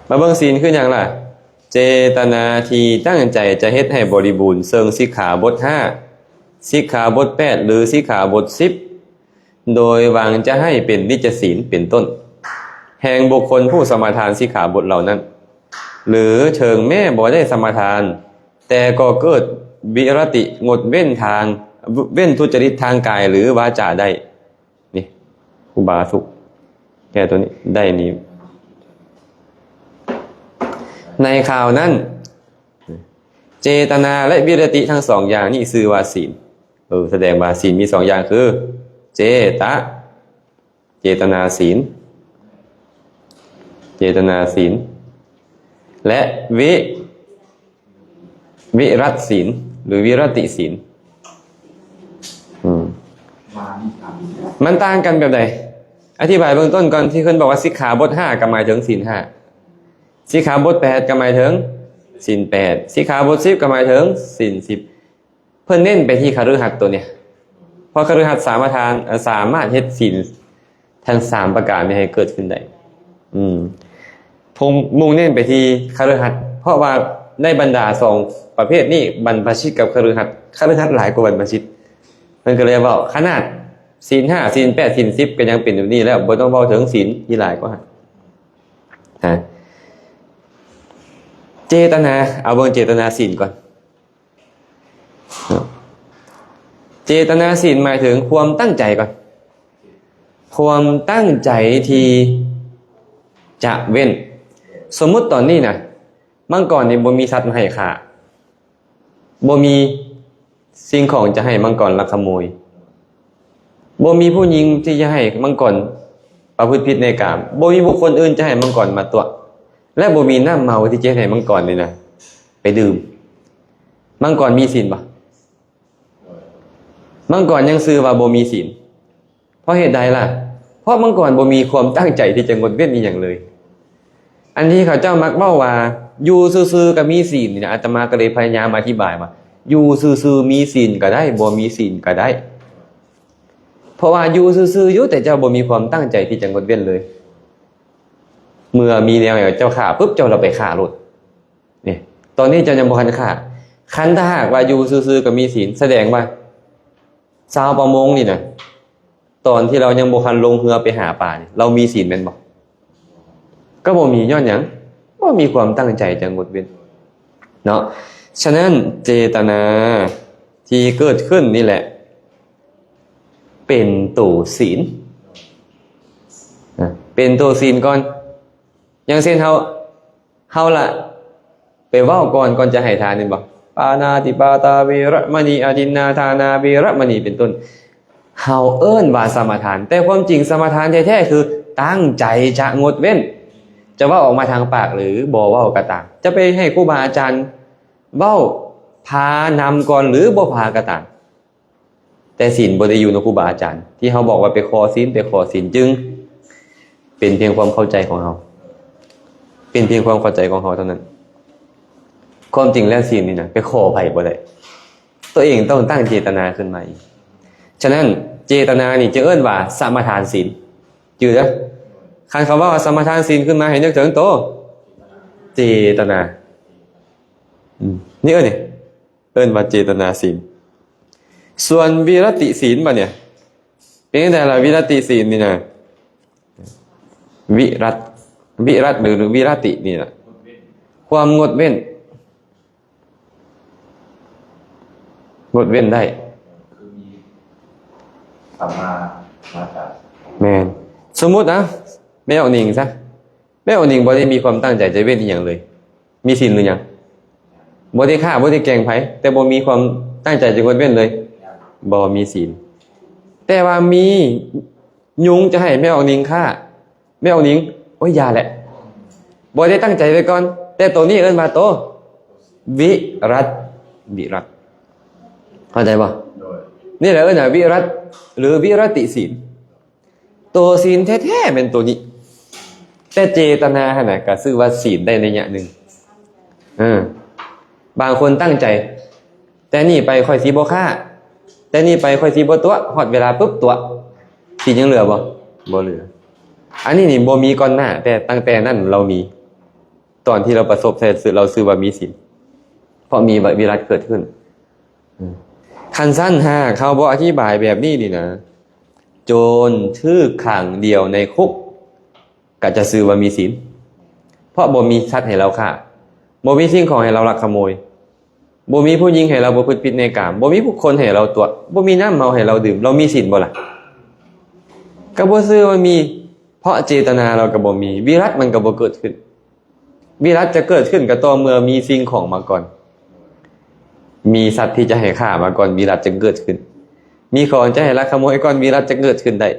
มาเบิ่งศีลคืออย่างล่ะเจตนาที่ตั้งใจจะเฮ็ดให้บริบูรณ์เชิงสิกขาบท5สิกขาบท8หรือสิกขาบท10โดยหวังจะให้เป็นนิจศีลเป็นต้นแห่งบุคคลผู้สมาทานสิกขาบทเหล่านั้นหรือเชิงแม่บ่ได้สมาทานแต่ก็เกิดวิรติงดเว้นทุจริตทางกายหรือวาจาได้นี่อุบาสุแก่ตัวนี้ได้นี้ในข่าวนั้นเจตนาและวิรติทั้งสองอย่างนี่ชื่อว่าศีลแสดงว่าศีลมีสองอย่างคือเจตนาศีลและวิรัตศีลหรือวิรติศีลมันต่างกันแบบใดอธิบายเบื้องต้นก่อนที่ขึ้นบอกว่าสิกขาบท5ก็หมายถึงศีล5สิกขาบท8ก็หมายถึงศีล8สิกขาบท10ก็หมายถึงศีล10เพิ่นเน้นไปที่คฤหัสถ์ตัวเนี่ยเพราะคฤหัสถ์สามารถเฮ็ดศีลทั้ง3ประการนี้ให้เกิดขึ้นได้ผมมุ่งเน้นไปที่คฤหัสถ์เพราะว่าในบรรดา2ประเภทนี้บรรพชิตกับคฤหัสถ์หลายกว่าบรรพชิตมันก็เลยว่าขนาดศีล5ศีล8ศีล10ก็ยังเป็นแบบนี้แล้วบ่ต้องเว้าถึงศีลที่หลายกว่าเจตนาเอาเบิ่งเจตนาศีลก่อนเจตนาศีลหมายถึงความตั้งใจก่อนความตั้งใจที่จะเว้นสมมุติตอนนี้นะเมื่อก่อนนี่บ่มีสัตว์มาให้ฆ่าบ่มีสิ่งของจะให้มังกรลักขโมยบ่มีผู้หญิงที่จะให้มังกรประพฤติผิดในกามบ่มีบุคคลอื่นจะให้มังกรมาตัวและบ่มีน้ำเมาที่จะให้มังกรนี่นะไปดื่มมังกรมีศีลบ่มังกรยังชื่อว่าบ่มีศีลเพราะเหตุใดล่ะเพราะมังกรบ่มีความตั้งใจที่จะงดเว้นอีหยังเลยอันที่เขาเจ้ามักเว้าว่าอยู่ซื่อๆก็มีศีลนี่นะอาตมาก็เลยพยายามอธิบายว่าอยู่ซื่อๆมีศีลก็ได้บ่มีศีลก็ได้เพราะว่าอยู่ซื่อๆอยู่แต่เจ้าบ่มีความตั้งใจที่จะงดเว้นเลยเมื่อมีแนวอย่างเจ้าฆ่าปุ๊บเจ้าเราไปฆ่าโลดนี่ตอนนี้เจ้ายังบ่ทันฆ่าคันถ้าหากว่าอยู่ซื่อๆก็มีศีลแสดงว่าชาวประมงนี่นะตอนที่เรายังบ่ทันลงเรือไปหาปลานี่เรามีศีลแม่นบ่ก็บ่มีย้อนหยังบ่มีความตั้งใจจะงดเว้นเนาะฉะนั้นเจตนาที่เกิดขึ้นนี่แหละเป็นตัวศีลเป็นตัวศีลก่อนอย่างเช่นเฮาละไปเว้าก่อนจะให้ทานนี่บ่ปานาติปาตาเวระมณีอาทินนาทานาเวระมณีเป็นต้นเฮาเอิ้นว่าสมาทานแต่ความจริงสมาทานแท้ๆคือตั้งใจจะงดเว้นจะว่าออกมาทางปากหรือบ่เว้าก็ตามจะไปให้ครูบาอาจารย์เว้าพานำก่อนหรือบ่พาก็ตามแต่ศีลบ่ได้อยู่ในครูบาอาจารย์ที่เฮาบอกว่าไปขอศีลจึงเป็นเพียงความเข้าใจของเฮาเป็นเพียงความเข้าใจของเฮาเท่านั้นความจริงแล้วศีลนี่นะไปขอไผบ่ได้ตัวเองต้องตั้งเจตนาขึ้นมาอีกฉะนั้นเจตนานี่จะเอิ้นว่าสมาทานศีลจื่อเด้อคันคำว่าสมาทานศีลขึ้นมาให้นึกถึงโตเจตนานี่เอิ้นว่าเจตนาศีลส่วนวิรติศีลบ่เนี่ยเป็นจังได๋ล่ะวิรติศีลนี่นะวิรัตหรือวิรตินี่นะความงดเว้นได้คือมีสัมมาจากแม่นสมมุตินะแม่เอาหนิงซะแม่เอาหนิงบ่ได้มีความตั้งใจจะเว้นอีหยังเลยมีศีลหรือยังบ่ได้ฆ่าบ่ได้แกล้งไผแต่บ่มีความตั้งใจจะงดเว้นเลยบ่มีศีลแต่ว่ามียุงจะให้แม่เอาหนิงฆ่าแม่เอาหนิงโอ้ยอย่าแหละบ่ได้ตั้งใจไว้ก่อนแต่ตัวนี้เอิ้นว่าโตวิรัตเข้าใจบ่นี่แหละเอิ้นว่าวิรัตหรือวิรติศีลตัวศีลแท้ๆเป็นตัวนี้แต่เจตนาหั่นน่ะก็ชื่อว่าศีลได้ในยะหนึ่ง บางคนตั้งใจ แต่นี่ไปค่อยสิบ่ฆ่าแต่นี่ไปค่อยสิบ่ตัวฮอดเวลาปุ๊บตัวสิยังเหลือบ่เหลืออันนี้นี่บ่มีก่อนหน้าแต่ตั้งแต่นั้นเรามีตอนที่เราประสบเหตุเราซื้อว่ามีศีลเพราะมีวิรัติเกิดขึ้นคันสั้นหากเขาบ่อธิบายแบบนี้นี่นะโจรทื่อขังเดียวในคุกก็จะซื้อว่ามีศีลเพราะบ่มีทรัพย์ให้เราฆ่าบ่มีสิ่งของให้เราลักขโมยบ่มีผู้หญิงให้เราบ่พฤติผิดในกามบ่มีผู้คนให้เราตัวบ่มีน้ำเมาให้เราดื่มเรามีศีลบ่ล่ะก็บ่ซื้อว่ามีเพราะเจตนาเราก็บ่มีวิรัติมันก็บ่เกิดขึ้นวิรัติจะเกิดขึ้นก็ต่อเมื่อมีสิ่งของมาก่อนมีสัตว์ที่จะให้ฆ่ามาก่อนวิรัติจึงเกิดขึ้นมีของจะให้ลักขโมยก่อนวิรัติจะเกิดขึ้นได้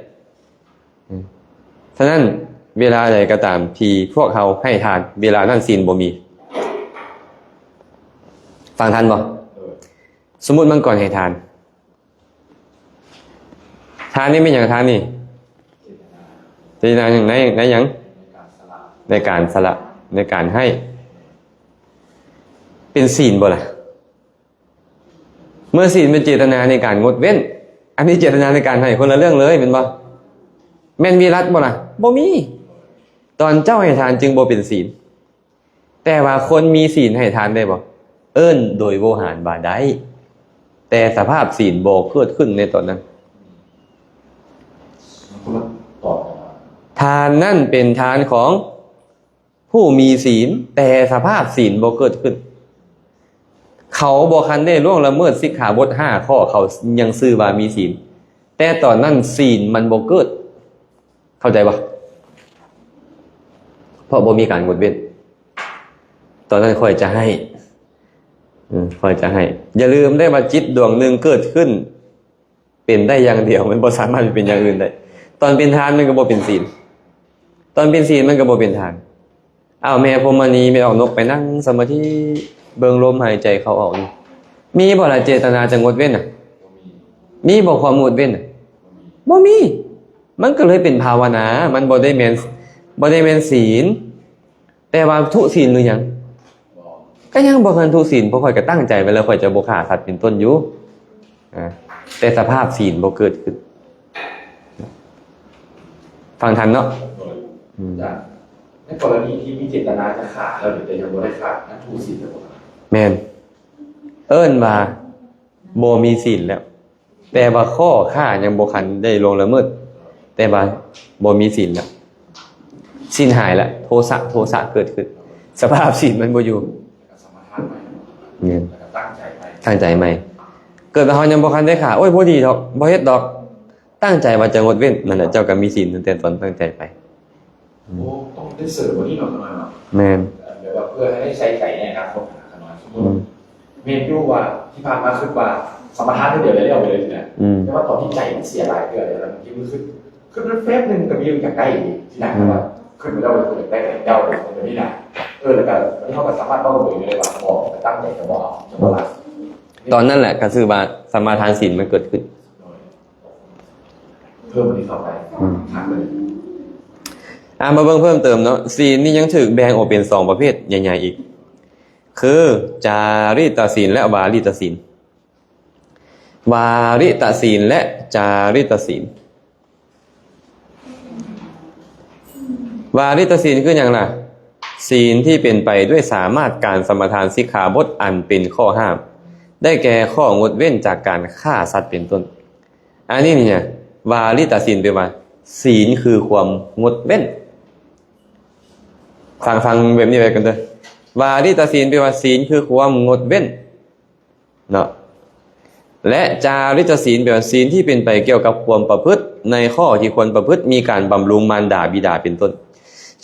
ฉะนั้นเวลาใดก็ตามที่พวกเขาให้ทานเวลานั้นศีลบ่มีฟังทันบ่สมมุติมันก่อนให้ทานนี่เป็นอย่างทานนี่เจตนาอย่างไหนอย่างในการสละในการให้เป็นศีลบ่ล่ะเมื่อศีลเป็นเจตนาในการงดเว้นอันนี้เจตนาในการให้คนละเรื่องเลยเป็นบ่แม่นวิรัติบ่ล่ะบ่มีตอนเจ้าให้ทานจึงบ่เป็นศีลแต่ว่าคนมีศีลให้ทานได้บ่เอิ้นโดยโวหารบ่ได้แต่สภาพศีลบ่เกิดขึ้นในตอนนั้นทานนั่นเป็นทานของผู้มีศีลแต่สภาพศีลบ่เกิดขึ้นเขาบ่คันได้ล่วงละเมิดสิกขาบท5ข้อเขายังซื่อว่ามีศีลแต่ตอนนั้นศีลมันบ่เกิดเข้าใจบ่เพราะบ่มีการงดเว้นตอนนั้นค่อยจะให้ค่อยจะให้อย่าลืมได้ว่าจิตดวงหนึ่งเกิดขึ้นเป็นได้อย่างเดียวมันบ่สามารถเป็นอย่างอื่นได้ตอนเป็นทานมันก็บ่เป็นศีลตอนเป็นศีลมันก็บ่เป็นทานแม่พรหมณีไม่ออกนกไปนั่งสมาธิเบิ่งลมหายใจเข้าออกมีบ่ล่ะเจตนาจะงดเว้นน่ะมีบ่ความงดเว้นน่ะบ่มีมันก็เลยเป็นภาวนามันบ่ได้แม่นศีลแต่ว่าทุศีลหรือยังก็ยังบ่คันทุศีลเพราะข่อยก็ตั้งใจไว้แล้วข่อยจะบ่ฆ่าสัตว์เป็นต้นอยู่แต่สภาพศีลบ่เกิดขึ้นฟังทันเนาะในกรณีที่มีเจตนาจะขาดแล้วหรือจะยังบ่ได้ขาดนั่นทุศีลหรือเปล่าแม่นเอิ้นว่าบ่มีศีลแล้วแต่ว่าข้อฆ่ายังบ่คันได้ลงละเมิดแต่ว่าบ่มีศีลแล้วศีลหายแล้วโทสะเกิดขึ้นสภาพศีลมันบ่อยู่สมถะใหม่เนี่ยตั้งใจใหม่เกิดมาเฮายังบ่คันได้ฆ่าโอ้ยบ่ดีดอกบ่เฮ็ดดอกตั้งใจว่าจะงดเว้นนั่นแหละเจ้าก็มีศีลตั้งแต่ตอนตั้งใจไปต้องได้เสริมวันนี้หน่อยเนาะแม่นเดี๋ยวว่าเพื่อให้ได้ใช้ไก่ในอนาคตขนาดสมมุติเมนรู้ว่าที่ผ่านมาคือว่าสมถะเดียวเลยเรียกไปเลยเนี่ยแต่ว่าตอนที่ใจมันเสียหลายเดือนแล้วมันยิ่งคือมันแป๊บนึงก็มีอยากได้ที่ไหนว่าขึ้นมาแล้วคนอยากได้เจ้าเลยตรงนี้นะแล้วก็ที่เขาก็สามารถเข้าไปเลยว่าบอกตั้งใจจะบอกตอนนั้นแหละก็คือว่าสมาทานศีลมันเกิดขึ้นเพิ่มอันนี้เข้าไปทางเลยมาเบิ่งเพิ่มเติมเนาะศีลนี่ยังถูกแบ่งออกเป็น2ประเภทใหญ่ๆอีกคือจาริตศีลและวาริตศีลวาริตศีลและจาริตศีลวาริตศีลคืออย่างไรศีลที่เป็นไปด้วยสามารถการสมทานสิกขาบทอันเป็นข้อห้ามได้แก่ข้องดเว้นจากการฆ่าสัตว์เป็นต้นอันนี้เนี่ยวาริตศีลแปลว่าศีลคือความงดเว้นฟังแบบนี้ไปกันเด้อวาริตศีลแปลว่าศีลคือความงดเว้นเนาะและจาริตศีลแปลว่าศีลที่เป็นไปเกี่ยวกับความประพฤติในข้อที่ควรประพฤติมีการบำรุงมารดาบิดาเป็นต้น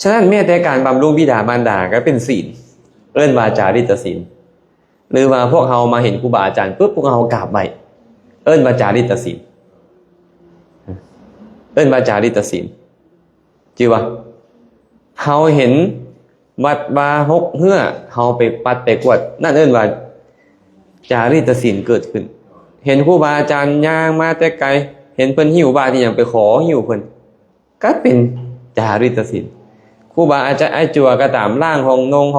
ฉะนั้นแม้แต่การบำรุงบิดามารดาก็เป็นศีลเอิ้นว่าจาริตศีลหรือว่าพวกเฮามาเห็นครูบาอาจารย์ปุ๊บพวกเฮากราบไหว้เอิ้นว่าจาริตศีลเอิ้นว่าจาริตศีลจือว่าเฮาเห็นวัดวาหกเหือเฮาไปปัดไปกวดนั่นเอิ้นว่าจาริตศีลเกิดขึ้นเห็นครูบาอาจารย์ย่างมาแต่ไกลเห็นเพิ่นหิวบาตรที่หยังไปขอหิวเพิ่นก็เป็นจาริตศีลครู รูบาอาจารย์ไอ้จัวก็ตามล่างห้อ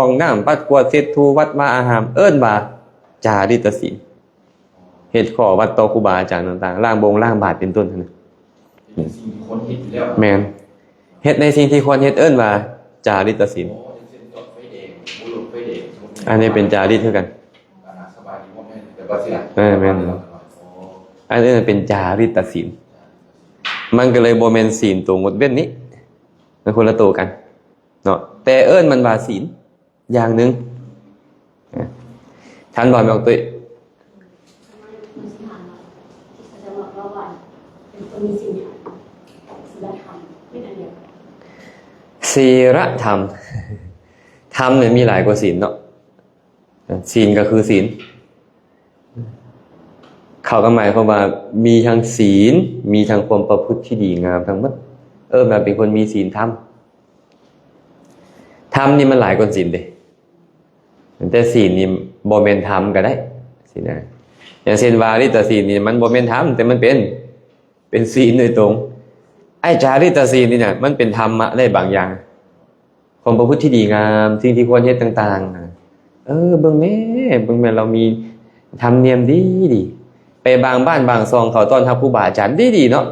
งน้ำปัดกวาดเช็ดถูวัดมาอาหารเอิ้นว่าจาริตศีลเฮ็ดข้อวัดต่อครูบาอาจารย์ต่างๆล่างบาทเป็นต้นนั่นน่ะ เป็นสิ่งที่คนเห็นอยู่แล้ว แม่นเฮ็ดในสิ่งที่ควรเฮ็ดเอิ้นว่าจาริตศีล โอ้เส้นจอดไฟแดงบุรุษไฟแดง อันนี้เป็นจาริตคือกัน สบายดีพ่อแม่แต่ว่าสิล่ะ แม่นอันนี้เป็นจาริตศีลมันก็เลยบ่แม่นศีลตัวงดเว้นนี้มันคนละตัวกันเนาะแต่เอิ้นมันว่าศีลอย่างหนึงท่านบอกบอกตัว จะบอกว่าเป็นคนมีสิ่งศีลธรรมไม่อันเดียว ศีลธรรม ธรรมเนี่ยมีหลายกว่าศีลเนาะศีลก็คือศีลเขาก็หมายความว่ามีทั้งศีลมีทั้งความประพฤติที่ดีงามทั้งหมดมาเป็นคนมีศีลธรรมธรรมนี่มันหลายกว่าศีลเด้แต่ศีลนี่บ่แม่นธรรมก็ได้สินะอย่างเช่นวาริตศีลนี่มันบ่แม่นธรรมแต่มันเป็นศีลโดยตรงไอ้จาริตศีลนี่น่ะมันเป็นธรรมะได้บางอย่างความประพฤติที่ดีงามสิ่งที่ควรเฮ็ดต่างๆเบิ่งแม่เรามีธรรมเนียมดีไปบางบ้านบางซองเขาต้อนรับครูบาอาจารย์ดีเนาะ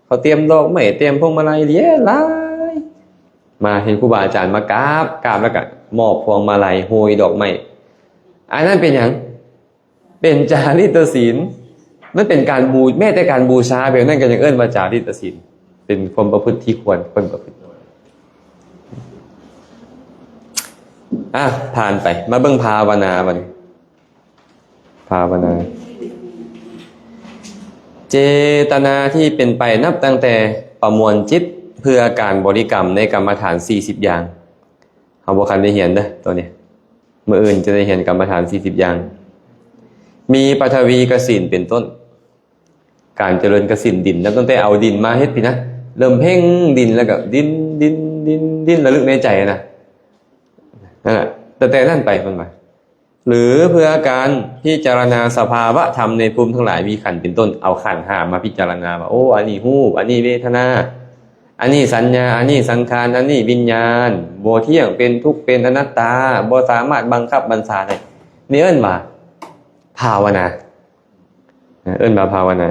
เขาเตรียมดอกไม้เตรียมพวงมาลัยเยอะหลายมาเห็นครูบาอาจารย์มากราบแล้วก็มอบพวงมาลัยโหยดอกไม้อันนั้นเป็นหยังเป็นจาริตศีลมันเป็นการแม้แต่การบูชาแบบนั้นก็ยังเอิ้นว่าจาริตศีลเป็นความประพฤติที่ควรคนประพฤติผ่านไปมาเบิ่งภาวนาบัดนี้ภาวนาเจตนาที่เป็นไปนับตั้งแต่ประมวลจิตเพื่อการบริกรรมในกรรมฐาน40อย่างเฮาบ่คันได้เรียนเด้อตัวนี้มื้ออื่นจะได้เรียนกรรมฐาน40อย่างมีปฐวีกสิณเป็นต้นการเจริญกสิณดินนับตั้งแต่เอาดินมาเฮ็ดพี่นะเริ่มเพ่งดินแล้วก็ดินระลึกในใจนะนั่นแหละแต่นั่นไปมันมาหรือเพื่อการพิจารณาสภาวะธรรมในภูมิทั้งหลายมีขันธ์เป็นต้นเอาขันธ์5มาพิจารณาว่าอันนี้รูปอันนี้เวทนาอันนี้สัญญาอันนี้สังขารอันนี้วิญญาณบ่เที่ยงเป็นทุกข์เป็นอนัตตาบ่สามารถบังคับบัญชาได้นี่เอิ้นว่าภาวนาเอิ้นว่าภาวนา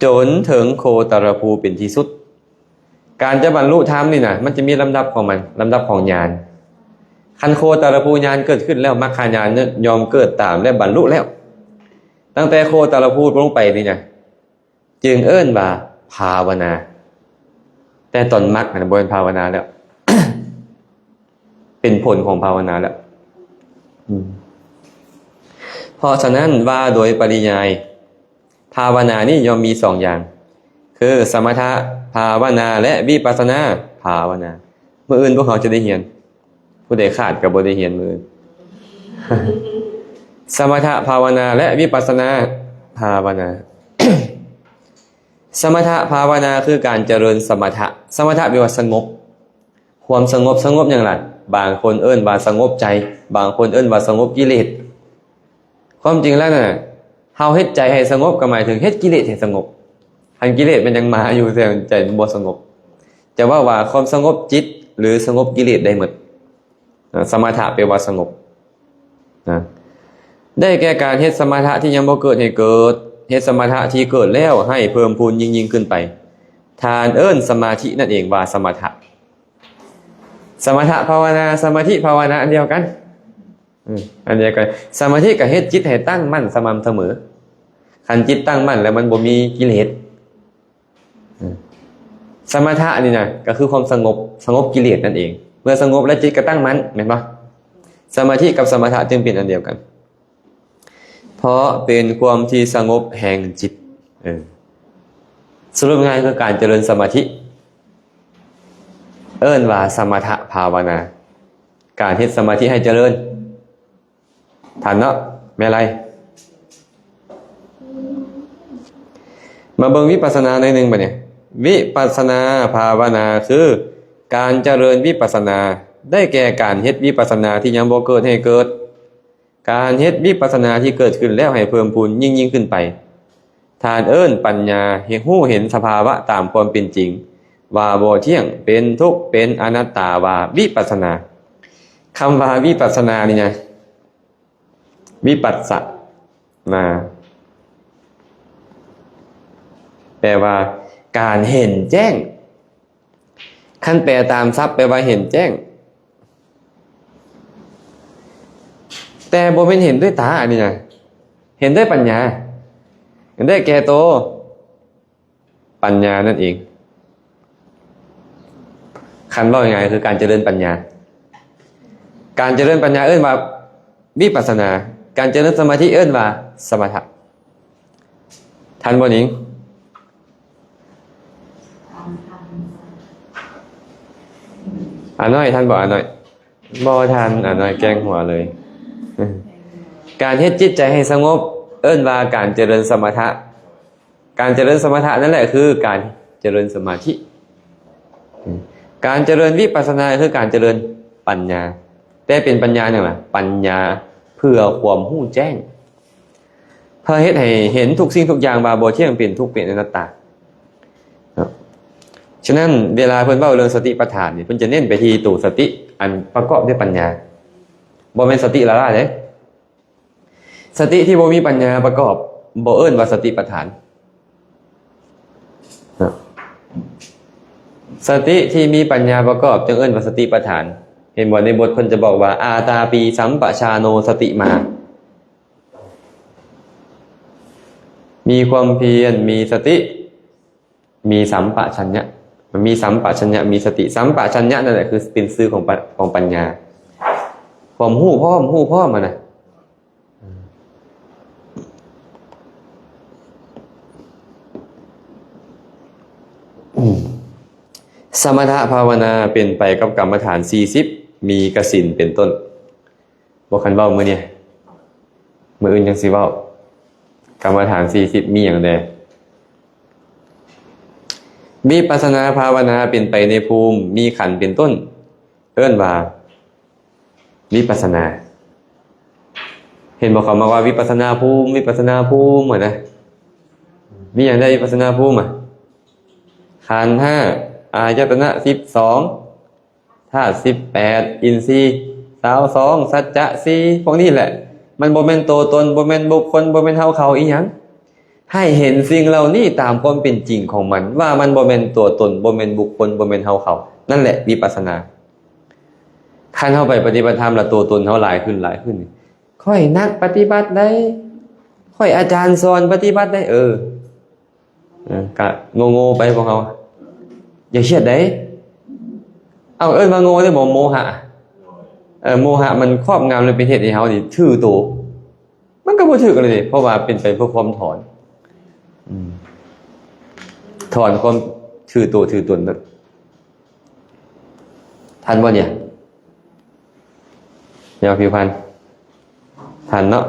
จนถึงโคตรภูเป็นที่สุดการจะบรรลุธรรมนี่นะมันจะมีลำดับของมันลำดับของญาณคันโคตรภูญาณเกิดขึ้นแล้วมรรคญาณเนี่ยยอมเกิดตามและบรรลุแล้วตั้งแต่โคตรภูลงไปนี่นะจึงเอิ้นว่าภาวนาแต่ตอนมรรคนะบ่เป็นภาวนาแล้ว เป็นผลของภาวนาแล้วเพราะฉะนั้นว่าโดยปริยายภาวนานี่ย่อมมี2อย่างคือสมถะภาวนาและวิปัสสนาภาวนามื้ออื่นพวกเขาจะได้เรียนผู้ใดขาดก็บ่ได้เรียนมื้อ สมถะภาวนาและวิปัสสนาภาวนา สมถะภาวนาคือการเจริญสมถะแปลว่าสงบความสงบอย่างไรบางคนเอิ้นว่าสงบใจบางคนเอิ้นว่าสงบกิเลสความจริงแล้วน่ะเฮาเฮ็ดใจให้สงบก็หมายถึงเฮ็ดกิเลสให้สงบทันกิเลสมันยังมาอยู่แต่ใจบ่สงบจะว่าความสงบจิตหรือสงบกิเลสได้หมดสมถะแปลว่าสงบนะได้แก่การเฮ็ดสมถะที่ยังบ่เกิดให้เกิดเฮ็ดสมถะที่เกิดแล้วให้เพิ่มพูนยิ่งขึ้นไปทานเอิ้นสมาธินั่นเองว่าสมถะสมถะภาวนาสมาธิภาวนาอันเดียวกันอันเดียวกันสมาธิกับเฮ็ดจิตให้ตั้งมั่นสม่ำเสมอคันจิตตั้งมั่นแล้วมันบ่มีกิเลสสมถะนี่นะก็คือความสงบกิเลสนั่นเองเมื่อสงบแล้วจิตก็ตั้งมั่นเห็นป่ะสมาธิกับสมถะจึงเป็นอันเดียวกันเพราะเป็นความที่สงบแห่งจิตสรุปง่ายคือการเจริญสมาธิเอิ้นว่าสมถะภาวนาการเฮ็ดสมาธิให้เจริญทันเนาะแม่ไรมาเบิ่งวิปัสสนาในหนึ่งบัดเนี่ยวิปัสสนาภาวนาคือการเจริญวิปัสสนาได้แก่การเฮ็ดวิปัสสนาที่ยังบ่เกิดให้เกิดการเฮ็ดวิปัสสนาที่เกิดขึ้นแล้วให้เพิ่มพูนยิ่งขึ้นไปทานเอิ้นปัญญาเห็นรู้เห็นสภาวะตามความเป็นจริง ว่าบ่เที่ยงเป็นทุกข์เป็นอนัตตาว่าวิปัสสนาคำว่าวิปัสสนานี่ไงวิปัสสนาแปลว่าการเห็นแจ้งขั้นแปลตามศัพท์แปลว่าเห็นแจ้งแต่บ่เป็นเห็นด้วยตาอันนี้ไงเห็นด้วยปัญญาเห็นด้วยแก่โตปัญญานั่นเองคันว่ายังไงคือการเจริญปัญญาการเจริญปัญญาเอิ้นว่าวิปัสสนาการเจริญสมาธิเอิ้นว่าสมถะทันบ่หนิงน้อยท่านบอกน้อยบ่ทันน้อยแกล้งหัวเลยการเฮ็ดจิตใจให้สงบเอิ้นว่าการเจริญสมถะการเจริญสมถะนั่นแหละคือการเจริญสมาธิการเจริญวิปัสสนาคือการเจริญปัญญาแต่เป็นปัญญาอย่างไรปัญญาเพื่อความรู้แจ้งเพื่อเฮ็ดให้เห็นทุกสิ่งทุกอย่างว่าบ่เที่ยงเป็นทุกข์เป็นอนัตตาฉะนั้นเวลาเพิ่นเว้าเรื่องสติปัฏฐานนี่เพิ่นจะเน้นไปที่ตัวสติอันประกอบด้วยปัญญาบ่แม่นสติละล่ะเด้สติที่บ่มีปัญญาประกอบบ่เอิ้นว่าสติปัฏฐานสติที่มีปัญญาประกอบจึงเอิ้นว่าสติปัฏฐานเห็นบ่ในบทเพิ่นจะบอกว่าอาตาปีสัมปชาโนสติมามีความเพียรมีสติมีสัมปชัญญะมันมีสัมปชัญญะมีสติสัมปชัญญะนั่นแหละคือเป็นชื่อของปัญญาความรู้พร้อมมันน่ะสมถะภาวนาเป็นไปกับกรรมฐาน40มีกสิณเป็นต้นบ่คันเว้ามื้อนี้มื้ออื่นจังสิเว้ากรรมฐาน40มีหยังแดวิปัสสนาภาวนาเป็นไปในภูมิมีขันธ์เป็นต้นเอิ้นว่าวิปัสสนาเห็นบ่คำว่าวิปัสสนาภูมิวิปัสสนาภูมิเหมือนนะมีหยังได้วิปัสสนาภูมิอ่ะขันธ์5อายตนะ12ธาตุ18อินทรีย์22สัจจะ4พวกนี้แหละมันบ่แม่นตัวตนบ่แม่นบุคคลบ่แม่นเฮาเขาอีหยังให้เห็นสิ่งเหล่านี้ตามความเป็นจริงของมันว่ามันบ่แม่นตัวตนบ่แม่นบุคคลบ่แม่นเฮาเขานั่นแหละวิปัสสนาคันเฮาไปปฏิบัติธรรมแล้วตัวตนเฮาหลายขึ้นค่อยนักปฏิบัติได้ค่อยอาจารย์สอนปฏิบัติได้ก็โง่ๆไปพวกเฮาอย่าเครียดได้เอาเอิ้นว่าโง่ได้บ่โมหะโมหะมันครอบงำเลยเป็นเหตุให้เฮานี่ถือตัวมันก็บ่ถือกันเลยเพราะว่าเป็นไปเพื่อความถอนความถือตัวถือตนนั่นทันบ่เนี่ยยาวผิวพรรณทันเนาะ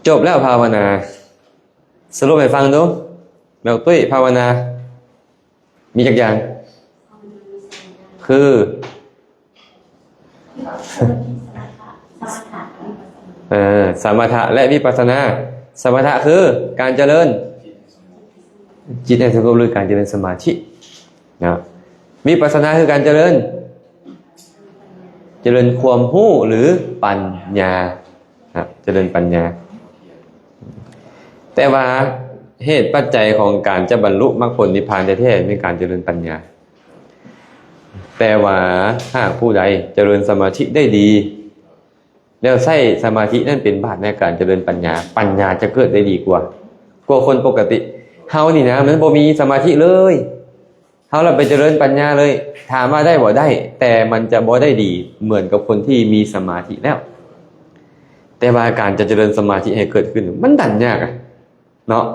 จบแล้วภาวนาสรุปให้ฟังดูแมวตุ้ยภาวนามีจักอย่างคือสมถะและวิปัสสนาสมถะคือการเจริญจิตให้สงบหรือการเจริญสมาธินะวิปัสสนาคือการเจริญความรู้หรือปัญญาเจริญปัญญาแต่ว่าเหตุปัจจัยของการจะบรรลุมรรคผลนิพพานแท้ๆเป็นการเจริญปัญญาแต่ว่าหากผู้ใดเจริญสมาธิได้ดีแล้วใช้สมาธินั่นเป็นบาตรในการเจริญปัญญาจะเกิดได้ดีกว่าคนปกติเฮานี่นะมันบ่มีสมาธิเลยเฮาเราไปเจริญปัญญาเลยถามว่าได้บ่ได้แต่มันจะบ่ได้ดีเหมือนกับคนที่มีสมาธิแล้วแต่ว่าการจะเจริญสมาธิให้เกิดขึ้นมันดันยากเนาะ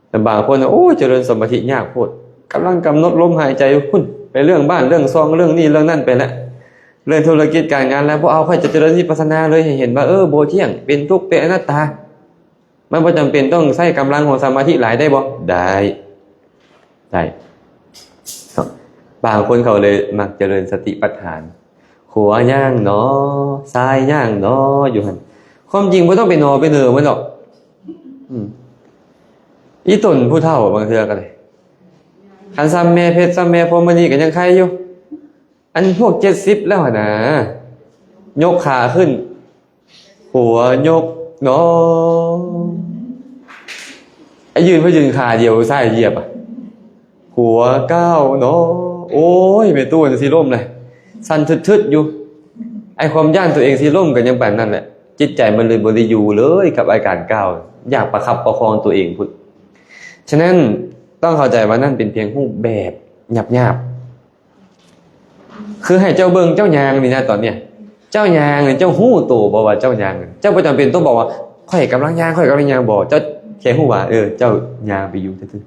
แต่บางคนโอ้เจริญสมาธิยากโพดกำลังกำหนดลมหายใจคุณไปเรื่องบ้านเรื่องซองเรื่องนี้เรื่องนั่นไปแล้วเรื่องธุรกิจการงานแล้วบ่เอาค่อยจะเจริญวิปัสสนาเลยให้เห็นว่าบ่เที่ยงเป็นทุกข์เป็นอนัตตามันบ่จำเป็นต้องใช้กำลังของสมาธิหลายได้บ่ได้บางคนเขาเลยมักเจริญสติปัฏฐานขัวย่างเนาะซ้ายย่างเนาะอยู่หั่นความจริงบ่ต้องไปนอไปเนอมันหรอก อีตนผู้เฒ่าบางเทื่อก็เลยคันซ้ำแม่เพชรซ้ำแม่พรหมณีก็ยังใครอยู่อันพวก70แล้วนะยกขาขึ้นหัวยกเนาะไอ้ยืนเพื่อยืนขาเดียวใส่เหยียบอ่ะหัวก้าวเนาะโอ้ยไปตู้จะสิล่มเลยสั่นทึดๆอยู่ไอ้ความย่านตัวเองสิล่มกันยังแบบนั้นแหละจิตใจมันเลยบ่ได้อยู่เลยกับอาการก้าวอยากประคับประคองตัวเองพุทธฉะนั้นต้องเข้าใจว่านั่นเป็นเพียงรูปแบบหยาบๆคือให้เจ้าเบิ่งเจ้ายางนี่นะตอนเนี้ยเจ้ายางเนี่ยเจ้าฮู้ตัวบ่ว่าเจ้ายางเจ้าบ่จำเป็นต้องบอกว่าข่อยกำลังยางบ่เจ้าแค่ฮู้ว่าเจ้ายางไปอยู่ซื่อ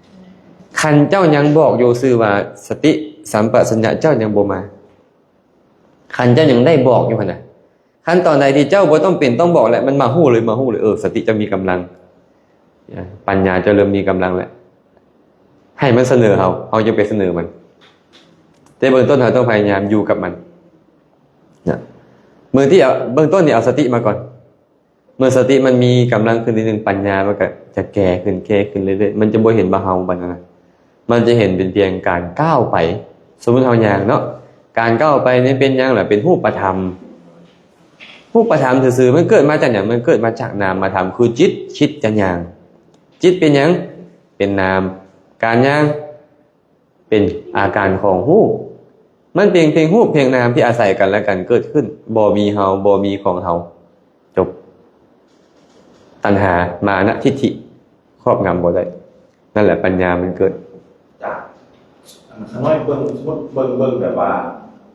ๆคันเจ้ายังบอกอยู่ซื่อว่าสติสัมปชัญญะเจ้ายังบ่มาคันเจ้ายังได้บอกอยู่หั่นน่ะคันตอนใดที่เจ้าบ่ต้องเป็นต้องบอกแหละมันมาฮู้เลยสติจะมีกำลังปัญญาจะเริ่มมีกำลังแล้วให้มันเสนอเอาจะไปเสนอมันแต่เบื้องต้นเราต้องพยายามอยู่กับมันนะเบื้องต้นเนี่ยเอาสติมาก่อนเมื่อสติมันมีกำลังขึ้นนิดนึงปัญญามันก็จะแก่ขึ้นเรื่อยๆมันจะบ่เห็นบ่เฮาบัดนั้นมันจะเห็นเป็นเพียงการก้าวไปสมมุติเฮาย่างเนาะการก้าวไปนี่เป็นหยังล่ะเป็นรูปธรรมซื่อๆมันเกิดมาจากหยังมันเกิดมาจากนามธรรมคือจิตคิดจะย่างจิตเป็นหยังเป็นนามการย่างเป็นอาการของรูปมันเพียงรูปเพียงนามที่อาศัยกันและกันเกิดขึ้นบ่มีเฮาบ่มีของเฮาจบตัณหามานะทิฏฐิครอบงำบ่ได้นั่นแหละปัญญามันเกิดจากข้างนอกเบิ่งแบบว่า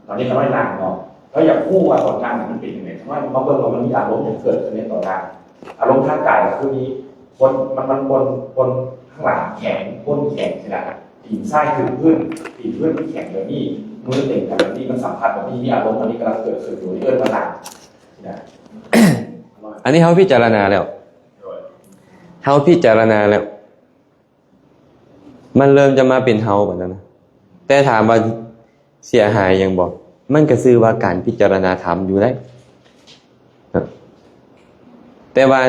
ตอนนี้ข้างนอกนั่งเนาะแล้วอยากพูดว่าตอนนั่งมันเป็นยังไงข้างนอกมาเบิ่งว่ามันมีอารมณ์เกิดขึ้นในตอนนั่งอารมณ์ทางกายก็คือมีคนมันข้างหลังแข็งก้นแข็งใช่ไหมตีนไส้ขึ้นพื้นมันแข็งแบบนี้มือเต่งแบบนี้มันสัมผัสแบบนี้มีอารมณ์อันนี้กำลังเกิดขึ้นอยู่ที่มานั่งนะ อันนี้เขาพิจารณาแล้วมันเริ่มจะมาเป็นเฮาแบบนั้นนะแต่ถามว่าเสียหายยังบอกมันก็ซื่อว่าการพิจารณาธรรมอยู่ได้แต่ว่า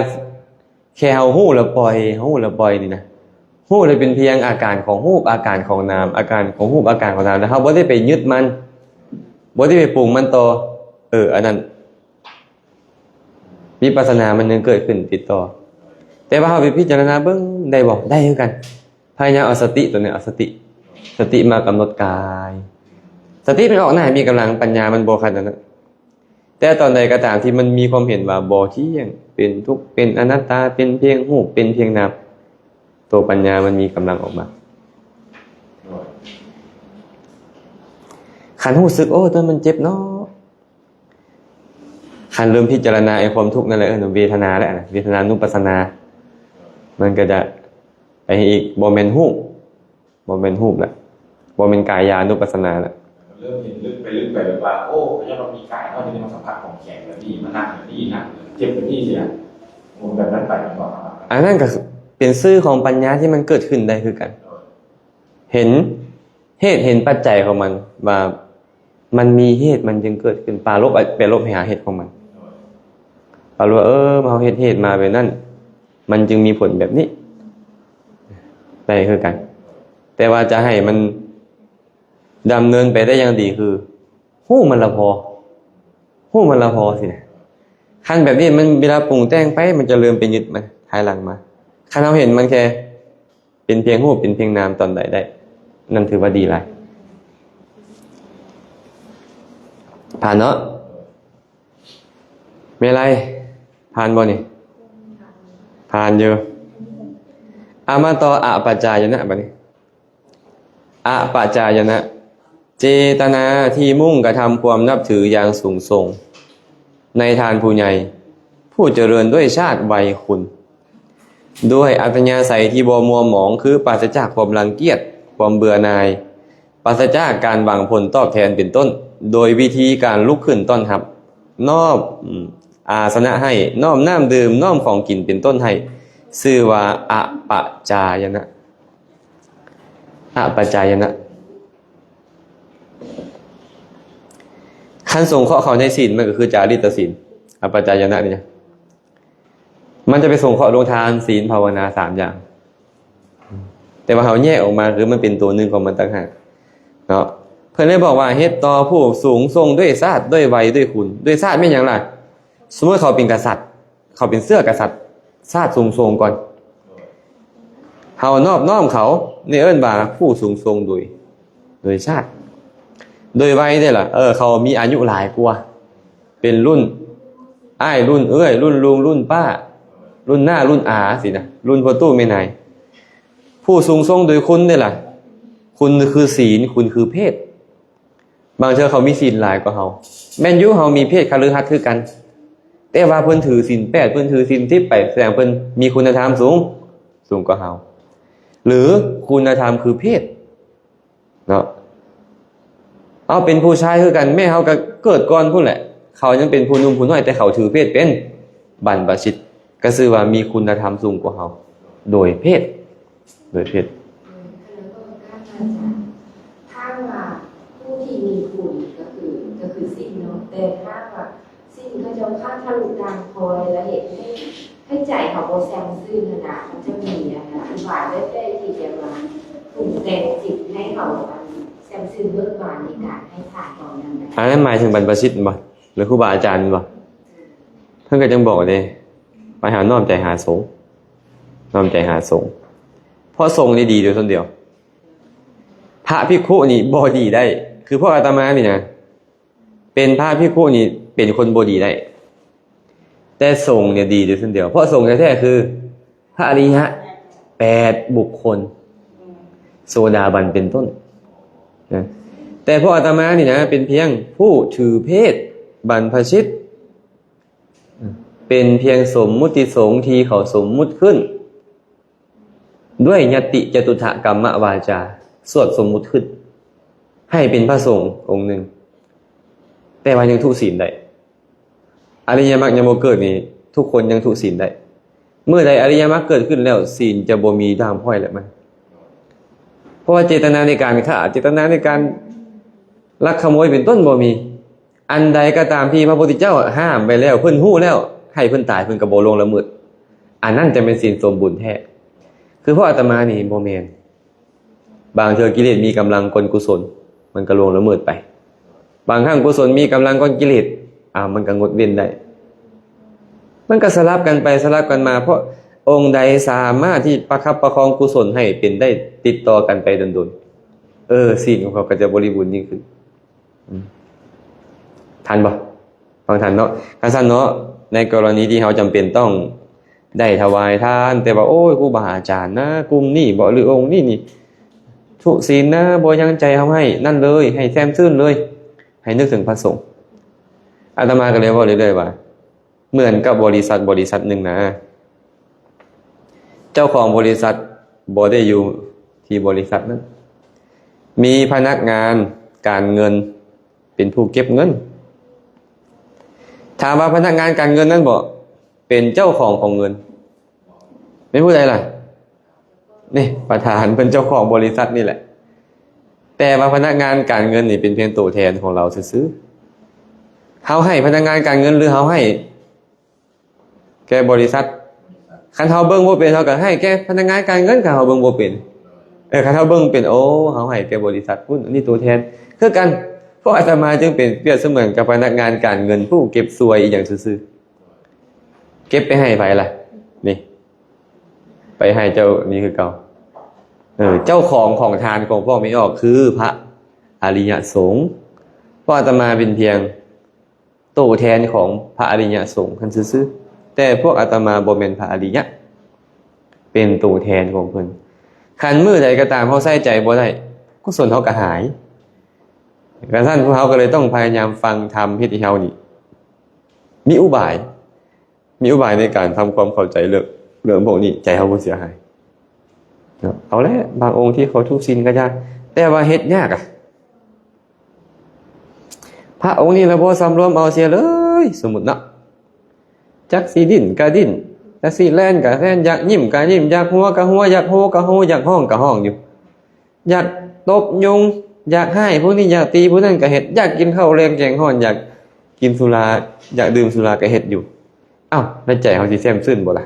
แค่เฮาฮู้แล้วปล่อยนี่นะฮู้เลยเป็นเพียงอาการของรูปอาการของนามอาการของรูปอาการของนามแล้วเฮาบ่ได้ไปยึดมันบ่ได้ไปปรุงมันต่ออันนั้นวิปัสสนามันยังเกิดขึ้นติดต่อแต่ว่าเฮาไปพิจารณาเบิ่งได้บ่ได้คือกันพยายามเอาสติตัวนี้เอาสติมากำหนดกายสติมันออกหน้ามีกำลังปัญญามันบ่ขนาดนั้นแต่ตอนใดก็ตามที่มันมีความเห็นว่าบ่เที่ยงเป็นทุกข์เป็นอนัตตาเป็นเพียงรูปเป็นเพียงนามตัวปัญญามันมีกำลังออกมาขันรู้สึกตอนมันเจ็บเนาะขันเริ่มพิจารณาไอ้ความทุกข์นั่นแหละเวทนาแล้วนะเวทนานุปัสสนามันก็จะไปอีกบ่แม่นรูปแหละบ่แม่นกายานุปัสสนาแล้วเริ่มเห็นลึกไปแบบว่ายังเรามีกายที่มันสัมผัสของแข็งแบบนี้มันนั่งแบบนี้นั่งเจ็บแบบนี้สิมันแบบนั้นไปมันก็อันนั้นก็เป็นซื่อของปัญญาที่มันเกิดขึ้นได้คือกันเห็นเหตุเห็นปัจจัยของมันว่ามันมีเหตุมันจึงเกิดขึ้นปาลบไปลบหาเหตุของมันปาลบว่าเอาเหตุมาแบบนั้นมันจึงมีผลแบบนี้ได้คือกันแต่ว่าจะให้มันดำเนินไปได้อย่างดีคือฮู้มันละพอสินะขั้นแบบนี้มันเวลาปรุงแต่งไปมันจะเริ่มไปยึดมันภายหลังมาคันเราเห็นมันแค่เป็นเพียงรูปเป็นเพียงนามตอนใดได้นั่นถือว่าดีหลายผ่านเนาะมีอะไรผ่านบ่นี่ผ่านเยอะมาต่ออปัจจายนะบัดนี้อปัจจายนะเจตนาที่มุ่งกระทำความนับถืออย่างสูงส่งในทานผู้ใหญ่ผู้เจริญด้วยชาติวัยคุณด้วยอัตญาศัยที่บ่มัวหมองคือปราศจากความรังเกียจความเบื่อหน่ายปราศจากการหวังผลตอบแทนเป็นต้นโดยวิธีการลุกขึ้นต้อนรับนอบอาสนะให้น้อมน้ำดื่มน้อมของกินเป็นต้นให้ชื่อว่าอปัจจายนะขั้นส่งข้อเขาในศีลมันก็คือจาริตศีลอปัจจายนะนี่มันจะไปส่งข้อลงทานศีลภาวนา3อย่าง แต่ว่าเขาแยกออกมาคือมันเป็นตัวหนึ่งของมันต่างหากเนาะเพิ่นเลยบอกว่าเฮ็ดต่อผู้สูงทรงด้วยชาติด้วยวัยด้วยคุณด้วยชาติแม่นหยังล่ะสมมุติเขาเป็นกษัตริย์เขาเป็นเสื้อกษัตริย์ชาติสูงทรงก่อนเฮานอบน้อมเขานี่เอิ้นว่าผู้สูงทรงโดยชาติโดยวัยได้ล่ะเขามีอายุหลายกว่าเป็นรุ่นอ้ายรุ่นเอ้ยรุ่นลุงรุ่นป้ารุ่นหน้ารุ่นอาสินะรุ่นพ่อตู้แม่นายผู้สูงทรงโดยคุณได้ล่ะคุณคือศีลคุณคือเพศบางเทื่อเขามีศีลหลายกว่าเฮาแม่นอยู่เฮามีเพศคฤหัสถ์คือกันแต่ว่าเพิ่นถือศีล8เพิ่นถือศีล10ไปแสดงเพิ่นมีคุณธรรมสูงกว่าเฮาหรือคุณธรรมคือเพศเนาะเอาเป็นผู้ชายคือกันแม่เฮาก็เกิดก่อนพุ่นแหละเขายังเป็นผู้หนุ่มผู้น้อยแต่เขาถือเพศเป็นบรรพชิตก็คือว่ามีคุณธรรมสูงกว่าเฮาโดยเพศแล้วก็ถ้าว่าผู้ที่มีคุณก็คือสิ้นเนาะแต่ถ้าว่าสิ้นก็จะค่าทะลุดังพลอยและเหตุให้ใจเขาบ่แซงซื่นนะมันจะมีนะอธิบายได้ที่จะมาปรุงแต่งจิตให้เขาแซงซื่นเบิกบานในการให้ผ่านตอนนั้นอันนั้นหมายถึงบรรพชิตบ่หรือครูบาอาจารย์บ่เพิ่นก็จังบอกเด้ไปหาน้อมใจหาสงฆ์น้อมใจหาสงฆ์เพราะสงฆ์นี่ดีโดยส่วนเดียวพระภิกขุนี่บ่ดีได้คือพวกอาตมานี่นะเป็นพระภิกขุนี่เป็นคนบ่ดีได้แต่สงฆ์เนี่ยดีโดยส่วนเดียวเพราะสงฆ์แท้ๆคือพระอริยะ8บุคคลโสดาบันเป็นต้นนะแต่พวกอาตมานี่นะเป็นเพียงผู้ถือเพศบรรพชิตเป็นเพียงสมมุติสงฆ์ที่เขาสมมุติขึ้นด้วยยติจตุถกรรมวาจาสวดสมมุติขึ้นให้เป็นพระสงฆ์องค์หนึ่งแต่ว่ายังทุศีลได้อริยมรรคยังบ่เกิดนี่ทุกคนยังทุศีลได้เมื่อใดอริยมรรคเกิดขึ้นแล้วศีลจะบ่มีด่างพร้อยแล้วมันเพราะว่าเจตนาในการฆ่าเจตนาในการลักขโมยเป็นต้นบ่มีอันใดก็ตามที่พระพุทธเจ้าห้ามไปแล้วเพิ่นฮู้แล้วให้เพิ่นตายเพิ่นก็บ่ลงละเมิดอันนั้นจะเป็นศีลสมบูรณ์แท้คือเพราะอาตมานี่บ่แม่นบางเทื่อกิเลสมีกำลังกลกุศลมันก็ลงละเมิดไปบางครั้งกุศลมีกำลังกลกิเลสมันก็งดเว้นได้มันก็สลับกันไปสลับกันมาเพราะองค์ใดสามารถที่ประคับประคองกุศลให้เป็นได้ติดต่อกันไปดนๆศีลของเขาก็จะบริบูรณ์ยิ่งขึ้นทันบ่ฟังทันเนาะคันซั่นเนาะในกรณีที่เฮาจำเป็นต้องได้ถวายทานแต่ว่าโอ้ยครูบาอาจารย์นะกลุ่มนี้บ่หรือองค์นี้นี่ทุศีลนะบ่ยังใจเฮาให้นั่นเลยให้แซมซื่นเลยให้นึกถึงพระสงฆ์อาตมาก็เลยเว้าเรื่อยๆว่าเหมือนกับบริษัทหนึ่งนะเจ้าของบริษัทบ่ได้อยู่ที่บริษัทนั้นมีพนักงานการเงินเป็นผู้เก็บเงินถามว่าพนักงานการเงินนั้นบ่เป็นเจ้าของเงินไม่พูดอะไรล่ะนี่ประธานเป็นเจ้าของบริษัทนี่แหละแต่ว่าพนักงานการเงินนี่เป็นเพียงตัวแทนของเราซื่อๆเฮาให้พนักงานการเงินหรือเฮาให้แก่บริษัทคันเฮาเบิ่งบ่เป็นเฮาก็ให้แก่พนักงานการเงินคันเฮาเบิ่งบ่เป็นคันเฮาเบิ่งเป็นเฮาให้แก่บริษัทพุ่นอันนี้ตัวแทนคือกันเพราะอาตมาจึงเป็นเปรียบเสมือนกับพนักงานการเงินผู้เก็บสวยอีหยังซื่อๆเก็บไปให้ไผล่ะนี่ไปให้เจ้านี่คือเก่าเจ้าของทานของพวกไม่ออกคือพระอริยสงฆ์เพราะอาตมาเป็นเพียงตัวแทนของพระอริยสงฆ์คันซื่อๆแต่พวกอาตมาบ่แม่นพระอริยะเป็นตัวแทนของเพิ่นคันมื้อใดก็ตามเฮาใส่ใจบ่ได้กุศลเฮาก็หายกระทั่งพวกเขาก็เลยต้องพยายามฟังธรรมเฮ็ดให้เฮานี่มีอุบายในการทำความเข้าใจเรื่องพวกนี้ใจเฮาบ่เสียหายเอาแล้วบางองค์ที่เขาทุศีลก็ยากแต่ว่าเฮ็ดยากพระองค์นี้ละบ่สำรวมเอาเสียเลยสมมุติเนาะจักสิดิ้นก็ดิ้นจักสิแล่นก็แล่นอยากยิ้มก็ยิ้มอยากหัวก็หัวอยากโฮก็โฮอยากห้องก็ห้องอยู่อยากตบยุงอยากให้พวกนี้อยากตีพวกนั้นก็เฮ็ดอยากกินข้าวแรงแกงฮ้อนอยากกินสุราอยากดื่มสุราก็เฮ็ดอยู่อ้าวแล้วใจเฮาสิแซ่บซื่นบ่ล่ะ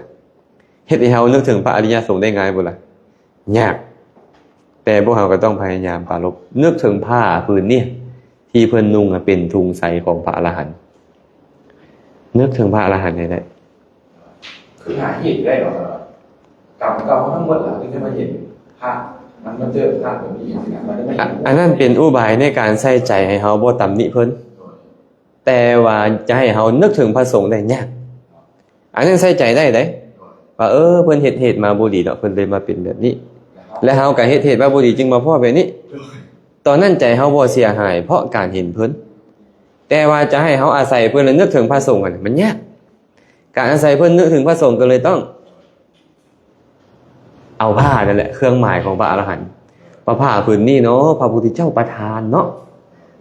เฮ็ดให้เฮานึกถึงพระอริยสงฆ์ได้ง่ายบ่ล่ะยาก แต่พวกเราก็ต้องพยายามปรารภนึกถึงผ้าผืนเนี่ยที่เพิ่นนุ่งเป็นทุงใสของพระอรหันต์นึกถึงพระอรหันต์ได้ คือหาเหตุได้หรอกรรมเก่าทั้งหมดหลังที่จะมาเห็นภาพมันเจอภาพแบบนี้อย่างนี้มันได้ไม่เห็น อันนั้นเป็นอุบายในการใส่ใจให้เฮาบ่ตำหนิเพิ่นแต่ว่าจะให้เฮานึกถึงพระสงฆ์ได้ยากอันนั้นใส่ใจได้เด้ว่าเพิ่นเฮ็ดเหตุมาบ่ดีเนาะเพิ่นเลยมาเป็นแบบนี้ และเฮาก็เฮ็ดเหตุมาบ่ดีจึงมาพ้อแบบนี้ ตอนนั้นใจเฮาบ่เสียหายเพราะการเห็นเพิ่นแต่ว่าจะให้เฮาอาศัยเพิ่นแล้วนึกถึงพระสงฆ์กันมันยากการอาศัยเพิ่นนึกถึงพระสงฆ์ก็เลยต้องเอาผ้านั่นแหละเครื่องหมายของพระอรหันต์ผ้าผืนนี้เนาะพระพุทธเจ้าประทานเนาะ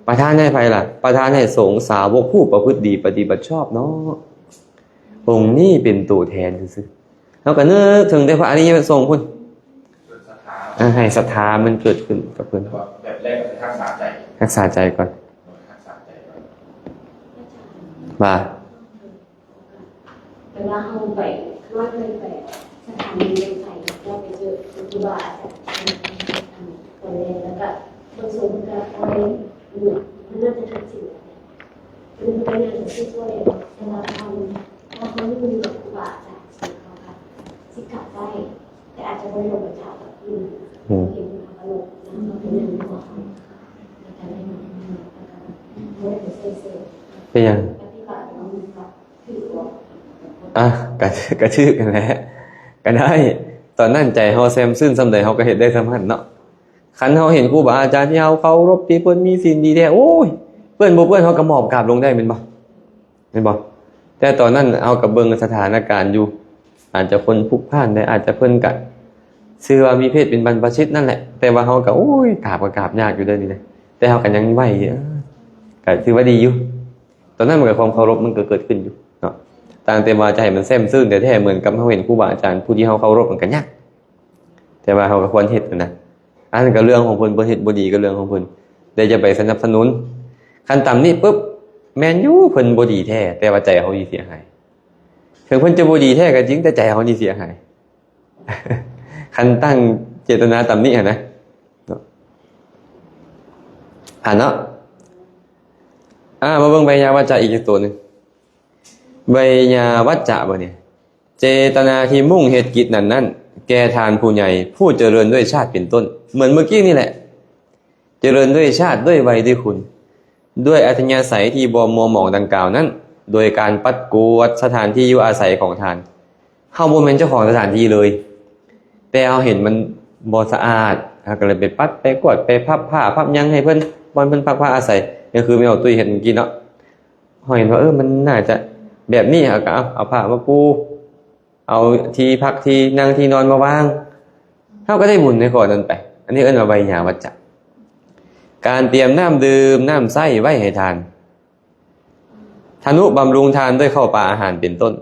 ประทานให้ใครล่ะประทานให้สงฆ์สาวกผู้ประพฤติดีปฏิบัติชอบเนาะองค์นี้เป็นตัวแทนซื่อๆเฮาก็นึกถึงแต่พระอริยสงฆ์พุ่นให้ศรัทธามันเกิดขึ้นกับเพิ่น แบบแรกก็คือรักษาใจ รักษาใจก่อน รักษาใจก่อน ว่า เวลาเราไปข้างนอกเลยไปสถานีรถไฟเราไปเจอครูบาอาจารย์คนเรียนแล้วก็บางส่วนก็เอาไว้หนุนมันน่าจะทุกสิ่งมันเป็นงานที่ช่วยเวลาทำพอเขาไม่มีกับครูบาอาจารย์เขาค่ะสิกขาได้แต่อาจจะไม่ลงกับเจ้าแบบอื่นเห็นพระโลกแล้วก็เป็นอย่างนี้ก่อนแต่ไม่มาไม่ได้เซ่ เป็นยัง ปฏิบัติมันแบบถือว่า อ่ะกระชื่อกันแหล้วก็ได้ตอนนั้นใจเฮาแซมซื่นสำใดเฮาก็เฮ็ดได้สำคัญเนาะคันเฮาเห็นครูบาอาจารย์ที่เฮาเคารพที่เพิ่นมีศีลดีแท้โอ้ยเพิ่นบ่เพิ่นเฮาก็หมอบกราบลงได้แม่นบ่แต่ตอนนั้นเอากับเบิ่งสถานการณ์อยู่อาจจะคนพลุกพล่านได้อาจจะเพิ่นก็ชื่อว่ามีเพศเป็นบรรพชิตนั่นแหละแต่ว่าเฮาก็โอ้ยกราบก็กราบยากอยู่เด้อนี่นะแต่เฮาก็ยังไหวอยู่ก็ถือว่าดีอยู่ตอนนั้นมันก็ความเคารพมันก็เกิดขึ้นอยู่เนาะต่างแต่ว่าใจมันแซ่บซื่นแต่แท้เหมือนกับเฮาเห็นครูบาอาจารย์ผู้ที่เฮาเคารพมันก็ยากแต่ว่าเฮาก็ควรเฮ็ดนะอันนั้นก็เรื่องของเพิ่นเฮ็ดบ่ดีก็เรื่องของเพิ่นแต่จะไปสนับสนุนคันต่ำนี่ปุ๊บแม่นอยู่เพิ่นบ่ดีแท้แต่ว่าใจเฮานี่เสียหายถึงเพิ่นจะบ่ดีแท้ก็จริงแต่ใจเฮานี่เสียหาย คันตั้งเจตนาต่ำนี่หั่นนะเนาะมาเบิ่งใบยาวัจจะอีกตัวนึงใบยาวัจจะบ่เนี่ยเจตนาที่มุ่งเหตุกิจนั้นแก่ทานผู้ใหญ่ผู้เจริญด้วยชาติเป็นต้นเหมือนเมื่อกี้นี่แหละเจริญด้วยชาติด้วยวัยด้วยคุณด้วยอัธยาศัยที่บ่มัวหมองดังกล่าวนั้นโดยการปัดกวาดสถานที่อยู่อาศัยของทานเฮาบ่แม่นเจ้าของสถานที่เลยแต่เฮาเห็นมันบ่สะอาดก็เลยไปปัดไปกวาดไปพับผ้าพับหยังให้เพิ่นบ่เพิ่นพักผ้าอาศัยก็คือไม่เอาตุ้ยเห็นเมื่อกี้เนาะเฮาเห็นว่ามันน่าจะแบบนี้ก็เอาผ้ามาปูเอาที่พักที่นั่งที่นอนมาวางเฮาก็ได้บุญในข้อนั้นไปอันนี้เอิ้นว่าใบญาวัจจะการเตรียมน้ำดื่มน้ำไส้ไว้ให้ทานทนุบำรุงทานด้วยข้าวปลาอาหารเป็นต้น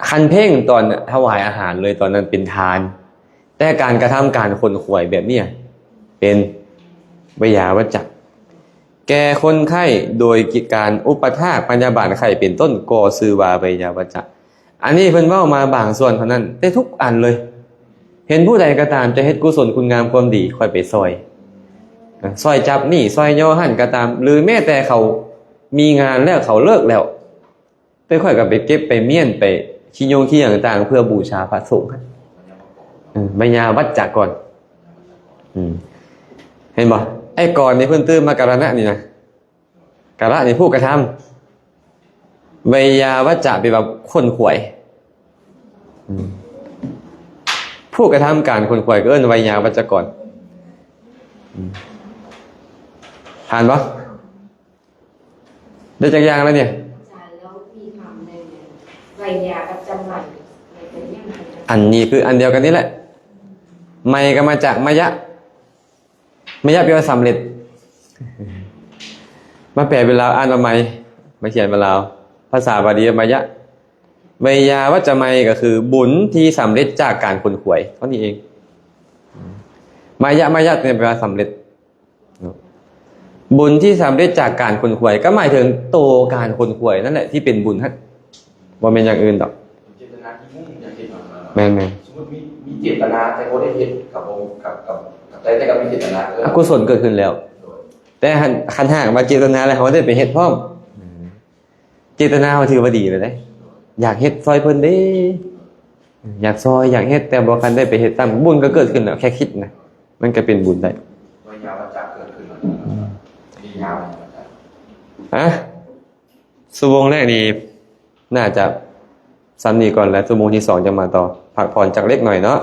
คันเพ่งตอนถวายอาหารเลยตอนนั้นเป็นทานแต่การกระทำการคนขวยแบบนี้เป็นใบญาวัจจะแก่คนไข้โดยกิจการอุปถากพยาบาลไข้เป็นต้นก็ชื่อว่าใบญาวัจจะอันนี้เพิ่นเว้ามาบางส่วนเท่านั้นแต่ทุกอันเลยเห็นผู้ใดก็ตามจะเฮ็ดกุศลคุณงามความดีค่อยไปซอยจับนี่ซอยย่อหั่นก็ตามหรือแม้แต่เขามีงานแล้วเขาเลิกแล้วไปค่อยก็ไปเก็บไปเมี่ยนไปขี้ยงขี้อย่างต่างเพื่อบูชาพระสงฆ์ใบญาวัจจะก่อนเห็นบ่ไอ้ก่อนนี่เพิ่นตื้มมาการณะนี่นะการะนี่ผู้กระทำใบญาวัจจะเป็นแบบคนขวยผู้กระทำการคนขวยก็เอิ้นใบญาวัจจะก่อนผ่านปะได้จากอย่างแล้วเนี่ย อาจารย์แล้วพี่ทำในใบยาประจำวันเป็นยังไง อันนี้คืออันเดียวกันนี่แหละไมก็มาจากมายะแปลว่าสำเร็จมาแปลเป็นลาวอ่านว่าไมมาเขียนเป็นลาวภาษาบาลีมายะใบญาวัจจะไมก็คือบุญที่สำเร็จจากการคนขวยเท่านี้เองมายะเนี่ยแปลว่าสำเร็จบุญที่สำเร็จจากการคนขวยก็หมายถึงโตการคนขวยนั่นแหละที่เป็นบุญฮะบ่แม่นอย่างอื่นดอก เจตนาที่มุ่งอยากเห็นออกมา แม่น สมมติมี เจตนาแต่บ่ได้เฮ็ดกับผมกับแต่กับมีเจตนา อกุศลเกิดขึ้นแล้ว แต่คันหากมาเจตนาแล้วเขาได้ไปเฮ็ดพร้อมเจตนาเขาถือว่าดีเลยนะอยากเฮ็ดซอยเพิ่นเด้อยากซอยอยากเฮ็ดแต่บ่คันได้ไปเฮ็ดตามบุญก็เกิดขึ้นแล้วแค่คิดนะมันก็เป็นบุญได้ วิญญาณวัฏจักรเกิดขึ้นแล้ววิญญาณวัฏจักร อะชั่วโมงแรกนี่น่าจะซ้ำนี่ก่อนแล้วชั่วโมงที่2จะมาต่อพักผ่อนจากเล็กหน่อยเนาะ